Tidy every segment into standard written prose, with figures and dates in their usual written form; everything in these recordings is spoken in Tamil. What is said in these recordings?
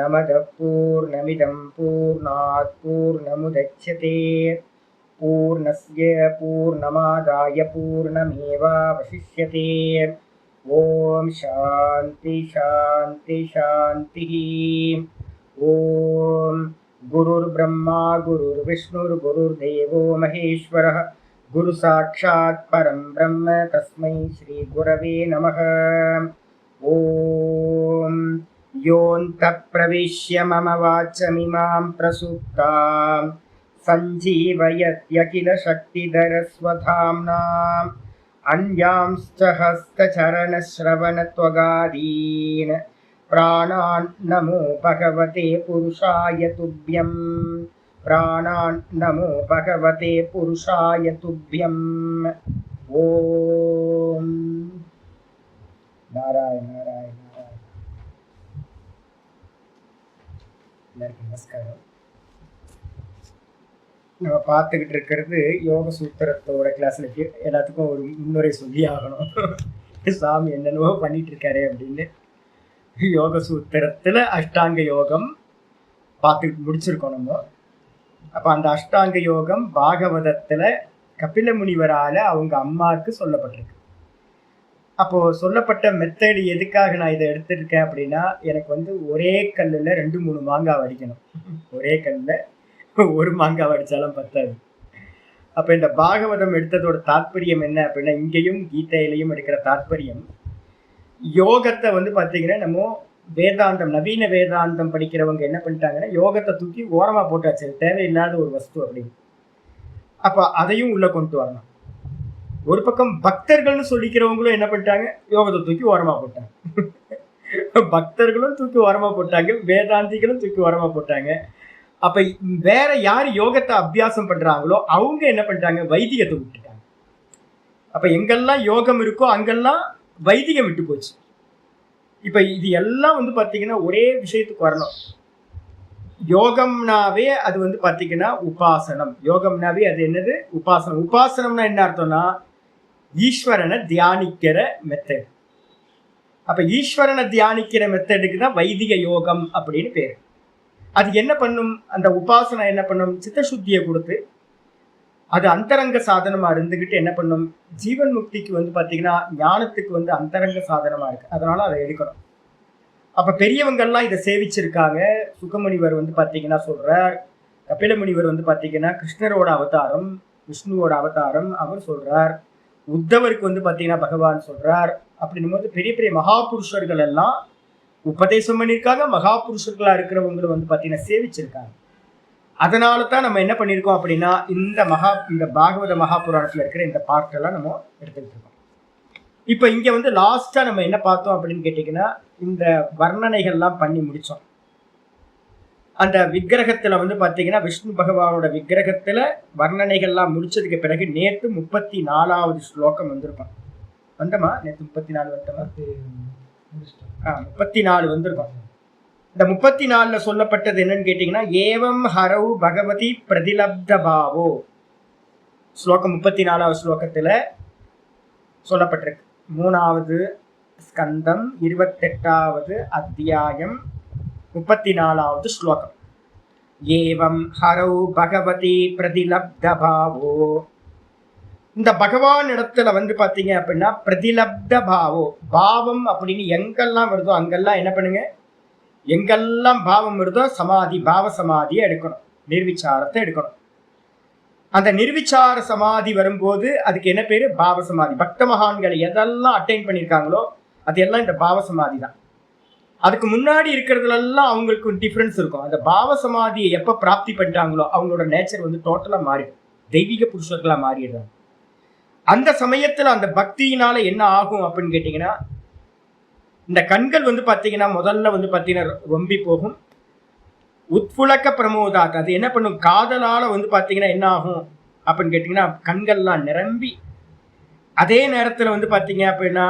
पूर्णमदः पूर्णमिदं पूर्णात् पूर्णमुदच्यते पूर्णस्य पूर्णमादाय पूर्णमेवावशिष्यते। ओम शांति शांति शांति। ओम गुरुर्ब्रह्मा गुरुर्विष्णुर्गुरुर्देवो महेश्वरः गुरु साक्षात् परं ब्रह्म तस्मै श्री गुरवे नमः। ओम योऽन्तः प्रविश्य मम वाचमिमां प्रसुप्तां सञ्जीवयत्यखिल शक्तिधरस्वधाम्ना अन्यांश्च हस्तचरणश्रवणत्वगादीन् प्राणान् नमो भगवते पुरुषाय तुभ्यं। प्राणान् नमो भगवते पुरुषाय तुभ्यं। ओम नारायण नारायण नारायण। எல்லாருக்கும் நமஸ்காரம். நம்ம பார்த்துக்கிட்டு இருக்கிறது யோக சூத்திரத்தோட கிளாஸ்ல எல்லாத்துக்கும் ஒரு முன்னுரை சொல்லி ஆகணும். சாமி என்னென்னவோ பண்ணிட்டு இருக்காரு அப்படின்னு. யோக சூத்திரத்துல அஷ்டாங்க யோகம் பார்த்துக்கிட்டு முடிச்சிருக்கோம் நம்ம. அப்ப அந்த அஷ்டாங்க யோகம் பாகவதத்துல கபில முனிவரால அவங்க அம்மாவுக்கு சொல்லப்பட்டிருக்கு. அப்போ சொல்லப்பட்ட மெத்தட் எதுக்காக நான் இதை எடுத்திருக்கேன் அப்படின்னா, எனக்கு ஒரே கல்லுல 2-3 மாங்காய் அடிக்கணும். ஒரே கல்லுல ஒரு மாங்காய் அடிச்சாலும் பத்தாது. அப்ப இந்த பாகவதம் எடுத்ததோட தாற்பயம் என்ன அப்படின்னா, இங்கேயும் கீதையிலையும் எடுக்கிற தாற்பயம் யோகத்தை பாத்தீங்கன்னா, நம்ம வேதாந்தம் நவீன வேதாந்தம் படிக்கிறவங்க என்ன பண்ணிட்டாங்கன்னா, யோகத்தை தூக்கி ஓரமா போட்டாச்சு, தேவையில்லாத ஒரு வஸ்து அப்படின்னு. அப்ப அதையும் உள்ள கொண்டு வரணும். ஒரு பக்கம் பக்தர்கள்னு சொல்லிக்கிறவங்களும் என்ன பண்ணிட்டாங்க, யோகத்தை தூக்கி ஓரமா போட்டாங்க. பக்தர்களும் தூக்கி ஓரமா போட்டாங்க, வேதாந்திகளும் தூக்கி ஓரமா போட்டாங்க. அப்ப வேற யார் யோகத்தை அபியாசம் பண்றாங்களோ அவங்க என்ன பண்ணிட்டாங்க, வைதிகத்தை விட்டுட்டாங்க. அப்ப எங்கெல்லாம் யோகம் இருக்கோ அங்கெல்லாம் வைதிகம் விட்டு போச்சு. இப்ப இது எல்லாம் பாத்தீங்கன்னா ஒரே விஷயத்துக்கு வரணும். யோகம்னாவே அது பாத்தீங்கன்னா உபாசனம். யோகம்னாவே அது என்னது, உபாசனம். உபாசனம்னா என்ன அர்த்தம்னா, ஈஸ்வரனை தியானிக்கிற மெத்தட். அப்ப ஈஸ்வரனை தியானிக்கிற மெத்தடுக்கு தான் வைதிக யோகம் அப்படின்னு பேரு. அது என்ன பண்ணும், அந்த உபாசனை என்ன பண்ணும், சித்தசுத்தியை கொடுத்து அது அந்தரங்க சாதனமா இருந்துகிட்டு என்ன பண்ணும், ஜீவன் முக்திக்கு பாத்தீங்கன்னா ஞானத்துக்கு அந்தரங்க சாதனமா இருக்கு. அதனால அதை எடுக்கணும். அப்ப பெரியவங்கள்லாம் இதை சேவிச்சிருக்காங்க. சுகமுனிவர் பாத்தீங்கன்னா சொல்ற, கபில முனிவர் பாத்தீங்கன்னா கிருஷ்ணரோட அவதாரம், விஷ்ணுவோட அவதாரம் அவர் சொல்றார். உத்தவருக்கு பாத்தீங்கன்னா பகவான் சொல்றார். அப்படின்னும் போது பெரிய பெரிய மகாபுருஷர்கள் எல்லாம் உபதேசம் பண்ணியிருக்காங்க. மகாபுருஷர்களா இருக்கிறவங்களும் பாத்தீங்கன்னா சேவிச்சிருக்காங்க. அதனால தான் நம்ம என்ன பண்ணியிருக்கோம் அப்படின்னா, இந்த பாகவத மகாபுராணத்துல இருக்கிற இந்த பார்ட்டெல்லாம் நம்ம எடுத்துக்கிட்டு இருக்கோம். இப்ப இங்க லாஸ்டா நம்ம என்ன பார்த்தோம் அப்படின்னு கேட்டீங்கன்னா, இந்த வர்ணனைகள்லாம் பண்ணி முடிச்சோம். அந்த விக்கிரகத்துல பாத்தீங்கன்னா விஷ்ணு பகவானோட விக்கிரகத்துல வர்ணனைகள்லாம் முடிச்சதுக்கு பிறகு நேற்று 34வது ஸ்லோகம் வந்திருக்கும். வந்தமா நேற்று 34 வந்தமா? 34 வந்திருக்கும். இந்த 34ல சொல்லப்பட்டது என்னன்னு கேட்டீங்கன்னா, ஏவம் ஹரவு பகவதி பிரதிலப்த பாவோ. ஸ்லோகம் 34வது ஸ்லோகத்துல சொல்லப்பட்டிருக்கு. 3வது ஸ்கந்தம் 28வது அத்தியாயம் 34வது ஸ்லோகம். ஏவம் ஹரவு பகவதி பிரதிலப்த பாவோ. இந்த பகவான் இடத்துல பாத்தீங்க அப்படின்னா பிரதிலப்த பாவோ, பாவம் அப்படின்னு எங்கெல்லாம் வருதோ அங்கெல்லாம் என்ன பண்ணுங்க, எங்கெல்லாம் பாவம் வருதோ சமாதி, பாவ சமாதியை எடுக்கணும், நிர்விச்சாரத்தை எடுக்கணும். அந்த நிர்விச்சார சமாதி வரும்போது அதுக்கு என்ன பேரு, பாவ சமாதி. பக்த மகான்களை எதெல்லாம் அட்டைன் பண்ணியிருக்காங்களோ அது எல்லாம் இந்த பாவ சமாதி தான். அதுக்கு முன்னாடி இருக்கிறதுல எல்லாம் அவங்களுக்கு டிஃபரன்ஸ் இருக்கும். அந்த பாவ சமாதியை எப்ப பிராப்தி பண்ணிட்டாங்களோ அவங்களோட நேச்சர் டோட்டலா மாறிடும், தெய்வீக புருஷர்களா மாறிடுறாங்க. அந்த சமயத்துல அந்த பக்தியினால என்ன ஆகும் அப்படின்னு கேட்டீங்கன்னா, இந்த கண்கள் பாத்தீங்கன்னா முதல்ல பாத்தீங்கன்னா ரொம்பி போகும். உட்புழக்க பிரமோதாத், அது என்ன பண்ணும், காதலால பாத்தீங்கன்னா என்ன ஆகும் அப்படின்னு கேட்டீங்கன்னா கண்கள்லாம் நிரம்பி, அதே நேரத்துல பாத்தீங்க அப்படின்னா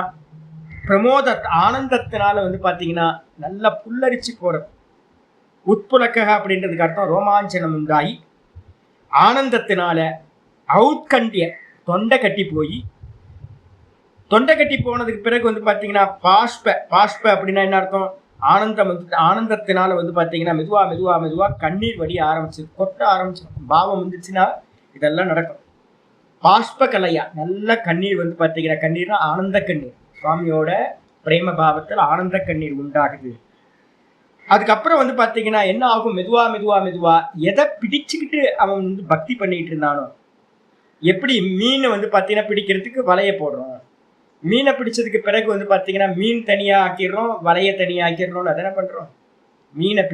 பிரமோத ஆனந்தத்தினால பாத்தீங்கன்னா நல்லா புல்லரிச்சு போறது. உட்புழக்க அப்படின்றதுக்கு அர்த்தம் ரோமாஞ்சனம் உண்டாகி, ஆனந்தத்தினால அவுட்கண்டிய தொண்டை கட்டி போய், தொண்டை கட்டி போனதுக்கு பிறகு பாத்தீங்கன்னா பாஷ்ப அப்படின்னா என்ன அர்த்தம், ஆனந்தம் வந்து ஆனந்தத்தினால வந்து பார்த்தீங்கன்னா மெதுவா மெதுவா மெதுவா கண்ணீர் வடிய ஆரம்பிச்சு கொட்ட ஆரம்பிச்சிடும். பாவம் வந்துச்சுன்னா இதெல்லாம் நடக்கும். பாஷ்ப கலையா நல்ல கண்ணீர் வந்து பார்த்தீங்கன்னா, கண்ணீர்னா ஆனந்த கண்ணீர், சுவாமியோட பிரேம பாவத்தில் ஆனந்த கண்ணீர் உண்டாகுது. அதுக்கப்புறம் வந்து பார்த்தீங்கன்னா என்ன ஆகும், மெதுவா மெதுவா மெதுவா எதை பிடிச்சுக்கிட்டு அவன் வந்து பக்தி பண்ணிட்டு இருந்தானோ, எப்படி மீன் வந்து பார்த்தீங்கன்னா பிடிக்கிறதுக்கு வலைய போடுறோம், மீனை பிடிச்சதுக்கு பிறகு வந்து பார்த்தீங்கன்னா மீன் தனியாக ஆக்கிடுறோம், வலையை தனியாக ஆக்கிடுறோம். அதை என்ன பண்ணுறோம், மீனை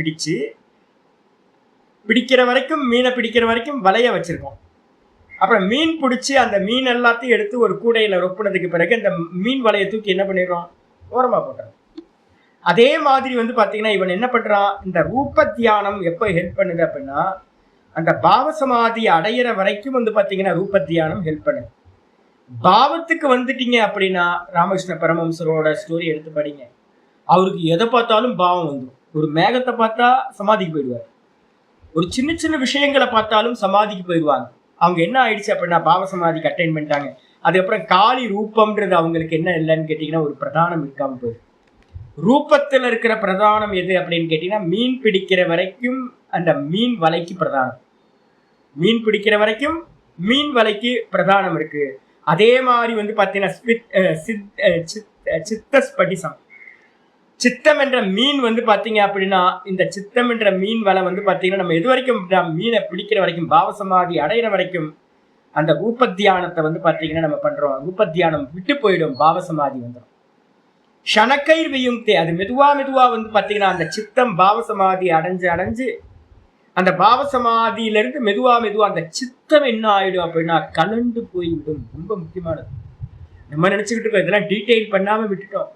பிடிக்கிற வரைக்கும் மீனை பிடிக்கிற வரைக்கும் வலைய வச்சிருக்கோம். அப்புறம் மீன் பிடிச்சி அந்த மீன் எல்லாத்தையும் எடுத்து ஒரு கூடையில் ரொப்பினதுக்கு பிறகு அந்த மீன் வலையை தூக்கி என்ன பண்ணிடுறோம், ஓரமாக போட்டுறோம். அதே மாதிரி வந்து பார்த்தீங்கன்னா இவன் என்ன பண்ணுறான், இந்த ரூப தியானம் எப்போ ஹெல்ப் பண்ணுது அப்படின்னா, அந்த பாவசமாதி அடையிற வரைக்கும் வந்து பார்த்தீங்கன்னா ரூப தியானம் ஹெல்ப் பண்ணுது. பாவத்துக்கு வந்துட்டீங்க அப்படின்னா, ராமகிருஷ்ண பரமஹம்சரோட ஸ்டோரி எடுத்து படிங்க. அவருக்கு எதை பார்த்தாலும் பாவம் வந்துடும். ஒரு மேகத்தை பார்த்தா சமாதிக்கு போயிடுவார், ஒரு சின்ன சின்ன விஷயங்களை பார்த்தாலும் சமாதிக்கு போயிடுவாங்க. அவங்க என்ன ஆயிடுச்சு அப்படின்னா பாவ சமாதிக்கு அட்டைன் பண்ணிட்டாங்க. அதுக்கப்புறம் காளி ரூபம்ன்றது அவங்களுக்கு என்ன இல்லைன்னு கேட்டிங்கன்னா ஒரு பிரதானம் இருக்காம போயிடுது. ரூபத்தில் இருக்கிற பிரதானம் எது அப்படின்னு கேட்டிங்கன்னா, மீன் பிடிக்கிற வரைக்கும் அந்த மீன் வலைக்கு பிரதானம், மீன் பிடிக்கிற வரைக்கும் மீன் வலைக்கு பிரதானம் இருக்கு. அதே மாதிரி வந்து பார்த்தீங்கன்னா சித்த ஸ்படிசம், சித்தம் என்ற மீன் வந்து பார்த்தீங்க அப்படின்னா, இந்த சித்தம் என்ற மீன் வலை வந்து பார்த்தீங்கன்னா நம்ம எது வரைக்கும் மீனை பிடிக்கிற வரைக்கும் பாவசமாதி அடையிற வரைக்கும் அந்த ரூபத்தியானத்தை வந்து பார்த்தீங்கன்னா நம்ம பண்றோம். ரூபத்தியானம் விட்டு போயிடும், பாவசமாதி வந்துடும். ஷனக்கைர் வியுங்தே, அது மெதுவா மெதுவா வந்து பார்த்தீங்கன்னா அந்த சித்தம் பாவசமாதி அடைஞ்சு அந்த பாவசமாதியிலிருந்து மெதுவா மெதுவா அந்த சித்தம் என்ன ஆயிடும் அப்படின்னா கலண்டு போய்விடும். ரொம்ப முக்கியமானது. நம்ம நினைச்சுக்கிட்டு இருக்கோம், இதெல்லாம் டீட்டெயில் பண்ணாம விட்டுட்டோம்.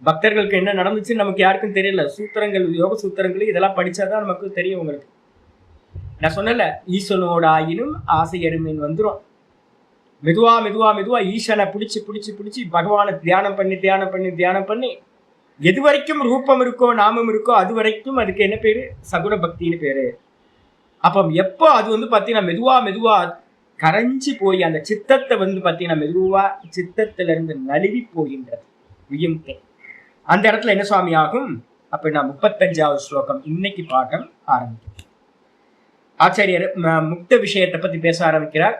பக்தர்களுக்கு என்ன நடந்துச்சுன்னு நமக்கு யாருக்கும் தெரியல. சூத்திரங்கள், யோக சூத்திரங்கள் இதெல்லாம் படிச்சாதான் நமக்கு தெரியும். உங்களுக்கு நான் சொன்னல, ஈசனோட ஆயினும் ஆசை எருமின் வந்துடும். மெதுவா மெதுவா மெதுவா ஈசனை பிடிச்சி பகவானை தியானம் பண்ணி எது வரைக்கும் ரூபம் இருக்கோ நாமம் இருக்கோ அது வரைக்கும் அதுக்கு என்ன பேரு, சகுன பக்தின்னு பேரு. அப்போ எப்போ அது வந்து பார்த்தீங்கன்னா மெதுவா கரைஞ்சி போய் அந்த சித்தத்தை வந்து பார்த்தீங்கன்னா மெதுவா சித்தத்திலிருந்து நழுவி போகின்றது வியுங்தே. அந்த இடத்துல என்ன சுவாமி ஆகும் அப்படின்னா 35வது ஸ்லோகம் இன்னைக்கு பாடம் ஆரம்பிக்கும். ஆச்சாரியர் முக்த விஷயத்தை பத்தி பேச ஆரம்பிக்கிறார்.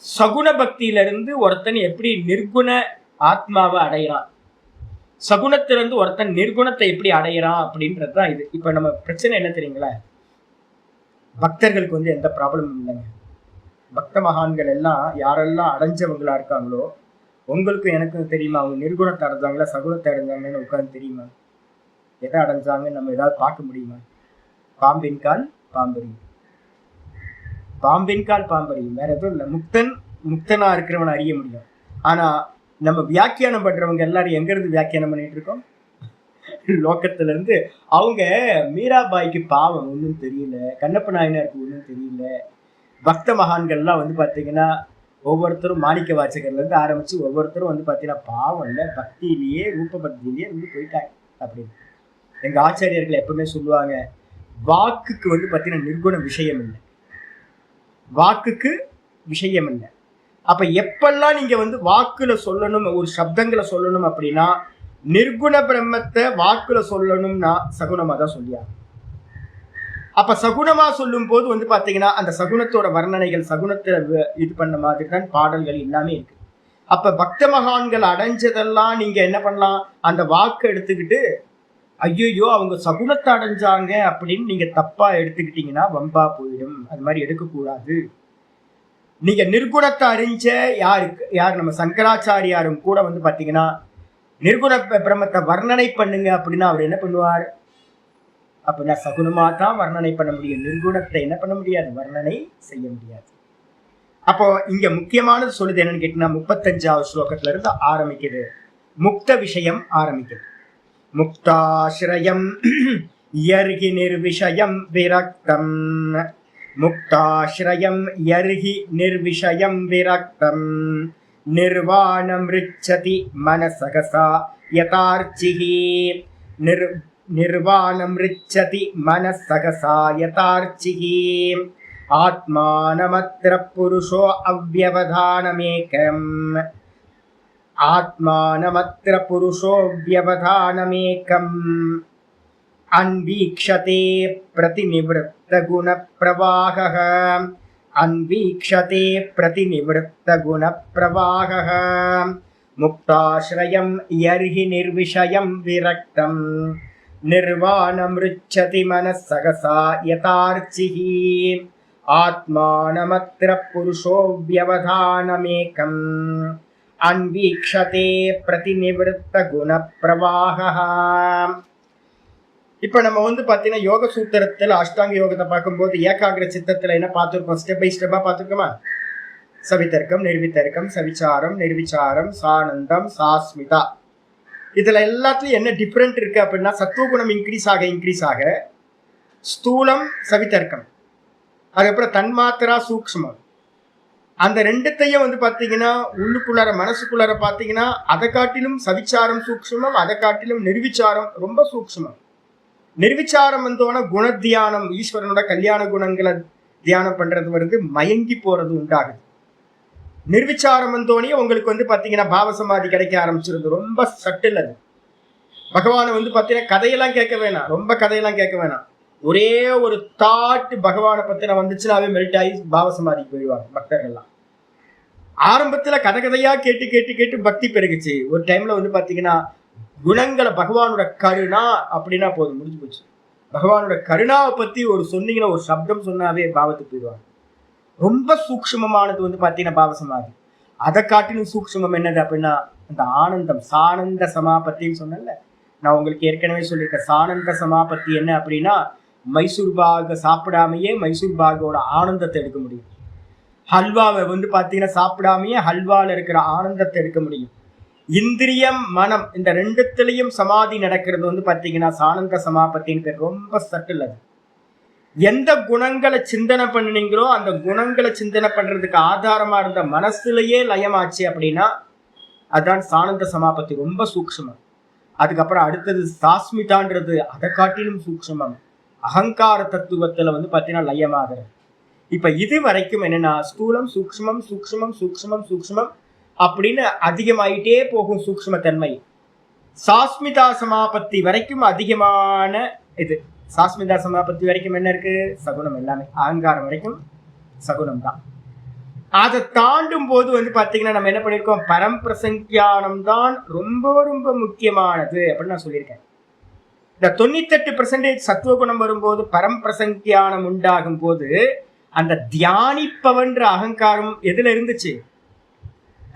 சகுன பக்தியிலிருந்து ஒருத்தன் எப்படி நிர்குண ஆத்மாவை அடைகிறான், சகுனத்திலிருந்து ஒருத்தன் நிர்குணத்தை எப்படி அடையிறான் அப்படின்றதுதான் இது. இப்ப நம்ம பிரச்சனை என்ன தெரியுங்களா, பக்தர்களுக்கு வந்து எந்த ப்ராப்ளமும் இல்லைங்க. பக்த மகான்கள் எல்லாம் யாரெல்லாம் அடைஞ்சவங்களா இருக்காங்களோ, உங்களுக்கும் எனக்கும் தெரியுமா அவங்க நிர்குணத்தை அடைஞ்சாங்களா சகுனத்தை அடைஞ்சாங்கன்னு உட்காந்து தெரியுமா? எதை அடைஞ்சாங்கன்னு நம்ம ஏதாவது பார்க்க முடியுமா? பாம்பின் கால் பாம்பறியும், பாம்பின் கால் பாம்பறியும், வேற எதுவும் இல்லை. முக்தனா இருக்கிறவன் அறிய முடியும். ஆனா நம்ம வியாக்கியானம் பண்றவங்க எல்லாரும் எங்க இருந்து வியாக்கியானம் பண்ணிட்டு இருக்கோம், லோக்கத்துல இருந்து. அவங்க மீராபாய்க்கு பாவம் ஒன்றும் தெரியல, கண்ணப்ப நாயனாருக்கு ஒன்றும் தெரியல. பக்த மகான்கள்லாம் வந்து பாத்தீங்கன்னா ஒவ்வொருத்தரும் மாணிக்க வாசகர்ல இருந்து ஆரம்பிச்சு ஒவ்வொருத்தரும் வந்து பாத்தீங்கன்னா பாவம் இல்லை, பக்தியிலேயே ரூப பக்தியிலேயே வந்து போயிட்டாங்க அப்படின்னு. எங்க ஆச்சாரியர்கள் எப்பவுமே சொல்லுவாங்க, வாக்குக்கு வந்து பாத்தீங்கன்னா நிர்குண விஷயம் இல்லை, வாக்குக்கு விஷயம் இல்லை. அப்ப எப்பெல்லாம் நீங்க வந்து வாக்குல சொல்லணும், ஒரு சப்தங்களை சொல்லணும் அப்படின்னா நிர்குண பிரம்மத்தை வாக்குல சொல்லணும்னா சகுனமா தான் சொல்லியாங்க. அப்ப சகுனமா சொல்லும் போது வந்து பாத்தீங்கன்னா அந்த சகுனத்தோட வர்ணனைகள் சகுனத்தை இது பண்ண மாதிரி தான் பாடல்கள் எல்லாமே இருக்கு. அப்ப பக்த மகான்கள் அடைஞ்சதெல்லாம் நீங்க என்ன பண்ணலாம், அந்த வாக்கு எடுத்துக்கிட்டு ஐயோ அவங்க சகுனத்தை அடைஞ்சாங்க அப்படின்னு நீங்க தப்பா எடுத்துக்கிட்டீங்கன்னா வம்பா போயிடும். அது மாதிரி எடுக்கக்கூடாது. நீங்க நிர்குணத்தை அறிஞ்ச யார் நம்ம சங்கராச்சாரியாரும் கூட வந்து பாத்தீங்கன்னா நிர்குண பிரம்மத்தை வர்ணனை பண்ணுங்க அப்படின்னா அவர் என்ன பண்ணுவார் அப்படின்னா சகுனமா தான் வர்ணனை பண்ண முடியும், நிர்குணத்தை என்ன பண்ண முடியாது, வர்ணனை செய்ய முடியாது. அப்போ இங்க முக்கியமானது சொல்லுது என்னன்னு கேட்டீங்கன்னா 35வது ஸ்லோகத்துல இருந்து ஆரம்பிக்குது, முக்த விஷயம் ஆரம்பிக்குது. முக்தாஸ்ரயம் யர்ஹி நிர்விஷயம் விரக்தம், முக்தாஸ்ரயம் யர்ஹி நிர்விஷயம் விரக்தம், நிர்வாணம் ரிச்சதி மனசகசா யதார்ச்சிஹி, நிர்வாணம் ரிச்சதி மனசகசா யதார்ச்சிஹி, ஆத்மானமத்ர புருஷோ அவ்யவதானமேகம், ஆத்மானமத்ர புருஷோ வியவதானமேகம். அன்வீக்ஷதே பிரதிநிவృத்த குண பிரவாகः அன்வீக்ஷதே பிரதிநிவృத்த குண பிரவாகः முக்தாஶ்ரயம் யர்ஹி நிர்விஷயம் விரக்தம் நிர்வாணம்ருச்சதி மனஸ் சகசா யதார்ச்சிஹி ஆத்மானமத்ர புருஷோ வ்யவதானமேகம் அன்வீக்ஷதே பிரதிநிவృத்த குண பிரவாகः. இப்ப நம்ம பாத்தீங்கன்னா யோக சூத்திரத்துல அஷ்டாங்க யோகத்தை பார்க்கும்போது ஏகாகிர சித்தத்துல என்ன பார்த்துருக்கோம், ஸ்டெப் பை ஸ்டெப்பா பார்த்துருக்கோமா? சவிதர்க்கம், நிர்வித்தர்க்கம், சவிச்சாரம், நிர்விச்சாரம், சானந்தம், சாஸ்மிதா. இதுல எல்லாத்துலயும் என்ன டிஃபரெண்ட் இருக்கு அப்படின்னா, சத்துவகுணம் இன்க்ரீஸ் ஆக ஸ்தூலம் சவிதர்க்கம், அதுக்கப்புறம் தன்மாத்திரா சூக்ஷ்மம், அந்த ரெண்டுத்தையும் பாத்தீங்கன்னா உள்ளுக்குள்ளார மனசுக்குள்ளார பாத்தீங்கன்னா அதை காட்டிலும் சவிச்சாரம் சூக்ஷ்மம், அதை காட்டிலும் நிர்விச்சாரம் ரொம்ப சூக்ஷ்மம். நிர்விச்சாரம் குணத்தியானம், ஈஸ்வரனோட கல்யாண குணங்களை தியானம் பண்றது மயங்கி போறது உண்டாகுது. நிர்விச்சாரம் உங்களுக்கு பாத்தீங்கன்னா பாவசமாதி கிடைக்க ஆரம்பிச்சிருது. ரொம்ப சட்டில் அது. பகவானை பாத்தீங்கன்னா கதையெல்லாம் கேட்க வேணாம், ரொம்ப கதையெல்லாம் கேட்க வேணாம். ஒரே ஒரு தாட் பகவானை பத்தின வந்துச்சுனாவே மெல்ட் ஆகி பாவசமாதிக்கு போயிடுவாங்க பக்தர்கள்லாம். ஆரம்பத்துல கதையா கேட்டு கேட்டு கேட்டு பக்தி பெருகுச்சு. ஒரு டைம்ல பாத்தீங்கன்னா குணங்களை பகவானோட கருணா அப்படின்னா போதும், முடிஞ்சு போச்சு. பகவானோட கருணாவை பத்தி ஒரு சொன்னீங்கன்னா, ஒரு சப்தம் சொன்னாவே பாவத்துக்கு போயிடுவாங்க. ரொம்ப சூக்ஷ்மமானது பாத்தீங்கன்னா பாவசமாதி. அதை காட்டிலும் சூக்ஷ்மம் என்னது அப்படின்னா அந்த ஆனந்தம், சானந்த சமாபத்தின்னு சொன்னல. நான் உங்களுக்கு ஏற்கனவே சொல்லியிருக்கேன். சானந்த சமாபத்தி என்ன அப்படின்னா, மைசூர் பாக சாப்பிடாமையே மைசூர் பாகோட ஆனந்தத்தை எடுக்க முடியும். ஹல்வாவை பாத்தீங்கன்னா சாப்பிடாமையே ஹல்வால இருக்கிற ஆனந்தத்தை எடுக்க முடியும். இந்திரியம் மனம் இந்த ரெண்டுத்திலையும் சமாதி நடக்கிறது பாத்தீங்கன்னா சானந்த சமாபத்தின்னு பேர். ரொம்ப சட்டில் அது. எந்த குணங்களை சிந்தனை பண்ணினீங்களோ அந்த குணங்களை சிந்தனை பண்றதுக்கு ஆதாரமா இருந்த மனசுலயே லயமாச்சு அப்படின்னா அதுதான் சானந்த சமாபத்தி. ரொம்ப சூக்ஷ்மம். அதுக்கப்புறம் அடுத்தது சாஸ்மிதான்றது அதை காட்டிலும் சூக்ஷ்மம். அகங்கார தத்துவத்துல பாத்தீங்கன்னா லயமாகிறது. இப்ப இது வரைக்கும் என்னன்னா ஸ்தூலம் சூக்ஷ்மம் சூக்ஷ்மம் சூக்ஷ்மம் சூக்ஷ்மம் அப்படின்னு அதிகமாயிட்டே போகும் சூக்ஷ்ம தன்மை. சாஸ்மிதா சமாபத்தி வரைக்கும் அதிகமான இது. சாஸ்மிதா சமாபத்தி வரைக்கும் என்ன இருக்கு? சகுனம். எல்லாமே அகங்காரம் வரைக்கும் சகுனம் தான். அதை தாண்டும் போது பாத்தீங்கன்னா நம்ம என்ன பண்ணிருக்கோம், பரம்பிரசங்கியானம் தான் ரொம்ப ரொம்ப முக்கியமானது அப்படின்னு நான் சொல்லியிருக்கேன். இந்த 98% சத்துவகுணம் வரும்போது பரம்பிரசங்கியானம் உண்டாகும் போது அந்த தியானிப்பவன்ற அகங்காரம் எதுல இருந்துச்சு?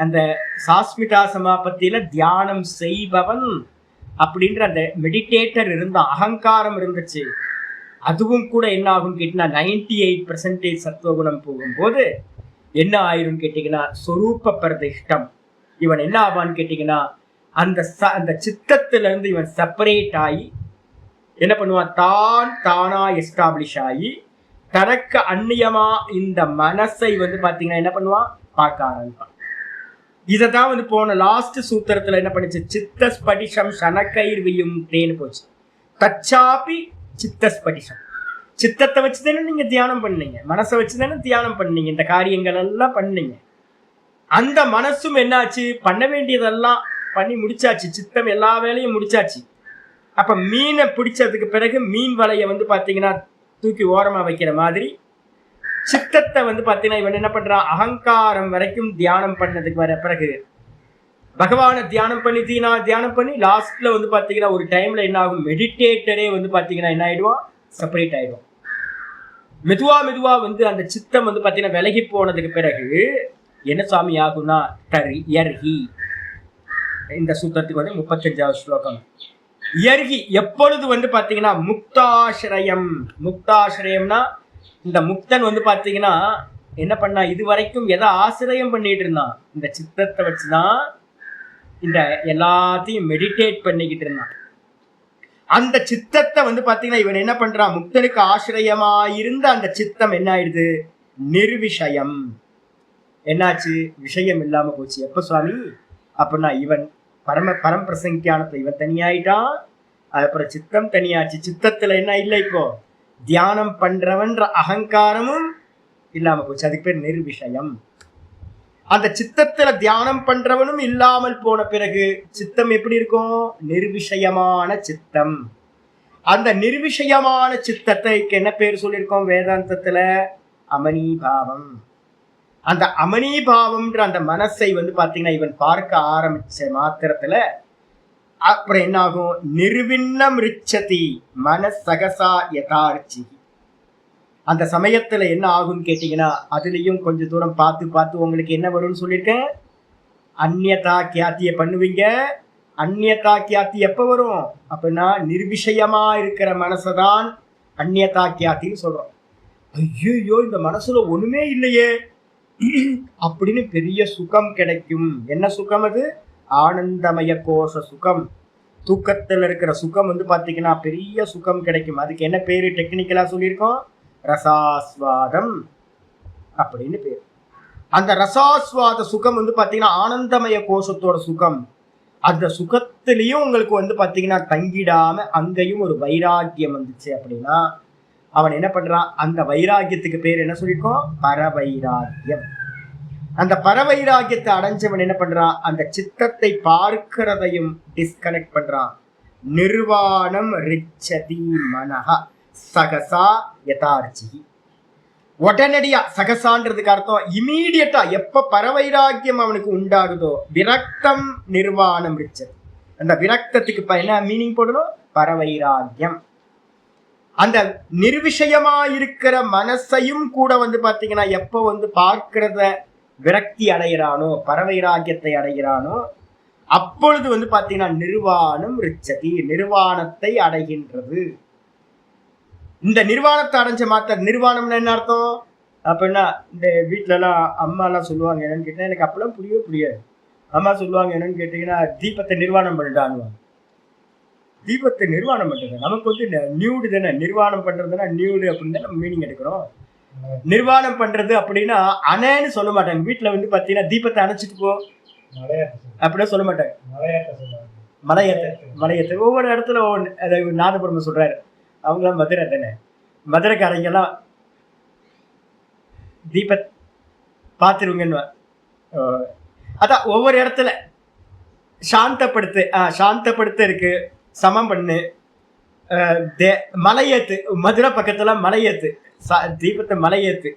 அந்த சாஸ்மிதா சமாபத்தியில தியானம் செய்பவன் அப்படின்ற அந்த மெடிடேட்டர் இருந்த அகங்காரம் இருந்துச்சு. அதுவும் கூட என்ன ஆகும் கேட்டீங்கன்னா 98% சத்துவகுணம் போகும்போது என்ன ஆயிரும் கேட்டீங்கன்னா சொரூப பிரதிஷ்டம். இவன் என்ன ஆவான்னு கேட்டீங்கன்னா அந்த சித்தத்துல இருந்து இவன் செப்பரேட் ஆகி என்ன பண்ணுவான், தானா எஸ்டாப்ளிஷ் ஆகி தனக்கு அந்நியமா இந்த மனசை பாத்தீங்கன்னா என்ன பண்ணுவான், பார்க்க ஆரம்பிப்பான். இதைதான் போன லாஸ்ட் சூத்திரத்துல என்ன பண்ணுச்சு, சித்தஸ்படிஷம் சனக்கைர்வியும் தேன்னு போச்சு. தச்சாப்பி சித்தஸ்படிஷம். சித்தத்தை வச்சுதானே நீங்க தியானம் பண்ணீங்க, மனசை வச்சுதானே தியானம் பண்ணீங்க, இந்த காரியங்கள் எல்லாம் பண்ணீங்க. அந்த மனசும் என்னாச்சு, பண்ண வேண்டியதெல்லாம் பண்ணி முடிச்சாச்சு. சித்தம் எல்லா வேலையும் முடிச்சாச்சு. அப்ப மீனை பிடிச்சதுக்கு பிறகு மீன் வலைய பாத்தீங்கன்னா தூக்கி ஓரமா வைக்கிற மாதிரி சித்தத்தை பாத்தீங்கன்னா இவன் என்ன பண்றான், அகங்காரம் வரைக்கும் தியானம் பண்ணதுக்கு வர பிறகு பகவானை தியானம் பண்ணி லாஸ்ட்ல பாத்தீங்கன்னா ஒரு டைம்ல என்ன ஆகும், மெடிடேட்டரே பாத்தீங்கன்னா என்ன ஆயிடுவான், செப்பரேட் ஆயிடுவான். மெதுவா அந்த சித்தம் பாத்தீங்கன்னா விலகி போனதுக்கு பிறகு என்ன சுவாமி ஆகும்னா யர்ஹி. இந்த சூத்திரத்துக்கு 35வது ஸ்லோகம். யர்ஹி எப்பொழுது பாத்தீங்கன்னா முக்தாஶ்ரயம். முக்தாஶ்ரயம்னா இந்த முக்தன் பாத்தீங்கன்னா என்ன பண்ணா, இது வரைக்கும் எதை ஆசிரியம் பண்ணிட்டு இருந்தான், இந்த சித்தத்தை வச்சுதான் இந்த எல்லாத்தையும் மெடிடேட் பண்ணிக்கிட்டு இருந்தான். அந்த சித்தத்தை பாத்தீங்கன்னா இவன் என்ன பண்றான், முக்தனுக்கு ஆசிரியமா இருந்த அந்த சித்தம் என்ன ஆயிடுது, நிர்விஷயம். என்னாச்சு, விஷயம் இல்லாம போச்சு. எப்ப சுவாமி அப்படின்னா இவன் பரம்பிரசங்கியானத்தை இவன் தனியாயிட்டான். அதுக்கப்புறம் சித்தம் தனியாச்சு. சித்தத்துல என்ன இல்லை, இப்போ தியானம் பண்றவன்ற அகங்காரமும் இல்லாம போச்சு. அதுக்கு பேர் நிர்விஷயம். அந்த சித்தத்துல தியானம் பண்றவனும் இல்லாமல் போன பிறகு சித்தம் எப்படி இருக்கும், நிர்விஷயமான சித்தம். அந்த நிர்விஷயமான சித்தத்தைக்கு என்ன பேர் சொல்லியிருக்கோம் வேதாந்தத்துல? அமனீபாவம். அந்த அமனீபாவம்ன்ற அந்த மனசை வந்து பாத்தீங்கன்னா இவன் பார்க்க ஆரம்பிச்ச மாத்திரத்துல அப்புறம் என்ன ஆகும்? நிர்விண்ணம் ரிச்சதி மனசகசா யதார்ச்சி. அந்த சமயத்துல என்ன ஆகும்னு கேட்டீங்கன்னா அதுலயும் கொஞ்சம் தூரம் பார்த்து பார்த்து உங்களுக்கு என்ன வரும்னு சொல்லியிருக்கேன். அந்நியதா கியாத்திய பண்ணுவீங்க. அந்நியதா கியாத்தி எப்ப வரும் அப்படின்னா நிர்விஷயமா இருக்கிற மனசதான் அந்நியதா கியாத்தின்னு சொல்றோம். ஐயோ இந்த மனசுல ஒண்ணுமே இல்லையே அப்படின்னு பெரிய சுகம் கிடைக்கும். என்ன சுகம் அது? ஆனந்தமய கோஷ சுகம். தூக்கத்துல இருக்கிற சுகம் வந்து பாத்தீங்கன்னா பெரிய சுகம் கிடைக்கும். அதுக்கு என்ன பேரு டெக்னிக்கலா சொல்லியிருக்கோம்? ரசாஸ்வாதம் அப்படின்னு பேரு. அந்த ரசாஸ்வாத சுகம் வந்து பாத்தீங்கன்னா ஆனந்தமய கோஷத்தோட சுகம். அந்த சுகத்திலையும் உங்களுக்கு வந்து பாத்தீங்கன்னா தங்கிடாம அங்கேயும் ஒரு வைராக்கியம் வந்துச்சு அப்படின்னா அவன் என்ன பண்றான்? அந்த வைராக்கியத்துக்கு பேர் என்ன சொல்லியிருக்கோம்? பரவைராக்கியம். அந்த பரவைராக்கியத்தை அடைஞ்சவன் என்ன பண்றான்? அந்த சித்தத்தை பார்க்கிறதையும் டிஸ்கனெக்ட் பண்றான். நிர்வாணம் ரிச்சதி மனஹ சகசா யதார்ச்சி. உடனடியா சகசான்றதுக்கு அர்த்தம் இமீடியட்டா. எப்ப பரவைராக்கியம் அவனுக்கு உண்டாகுதோ விரக்தம் நிர்வாணம் ரிச்சதி. அந்த விரக்தத்துக்கு என்ன மீனிங் போடணும்? பரவைராக்கியம். அந்த நிர்விஷயமா இருக்கிற மனசையும் கூட வந்து பாத்தீங்கன்னா எப்ப வந்து பார்க்கிறத விரக்தி அடைகிறானோ பரவைராக்கியத்தை அடைகிறானோ அப்பொழுது வந்து பாத்தீங்கன்னா நிர்வாணம் ரிச்சதி, நிர்வாணத்தை அடைகின்றது. இந்த நிர்வாணத்தை அடைஞ்ச மாத்திர நிர்வாணம்னு என்ன அர்த்தம் அப்படின்னா இந்த வீட்டுல எல்லாம் அம்மா எல்லாம் சொல்லுவாங்க என்னன்னு கேட்டீங்கன்னா எனக்கு அப்பெல்லாம் புரியாது. அம்மா சொல்லுவாங்க என்னன்னு கேட்டீங்கன்னா தீபத்தை நிர்வாணம் பண்ணிட்டான்னு. தீபத்தை நிர்வாணம் பண்றது நமக்கு வந்து நியூடு தானே. நிர்வாணம் பண்றதுன்னா நியூடு அப்படின்னு தான் நம்ம மீனிங் எடுக்கிறோம். நிர்வாணம் பண்றது அப்படின்னா அணைன்னு சொல்ல மாட்டாங்க. வீட்டுல வந்து பாத்தீங்கன்னா தீபத்தை அணைச்சிட்டு போ அப்படின்னு சொல்ல மாட்டாங்க. மலையேத்த ஒவ்வொரு இடத்துல நாதபுரம் சொல்றாரு. அவங்களாம் மதுரை தானே. மதுரைக்காரங்கெல்லாம் தீப பார்த்துருவீங்கன்னு அதான் ஒவ்வொரு இடத்துல சாந்தப்படுத்த இருக்கு, சமம் பண்ணு, மலையேத்து. மதுரை பக்கத்துல மலையேத்து, தீபத்தை மலையேத்து,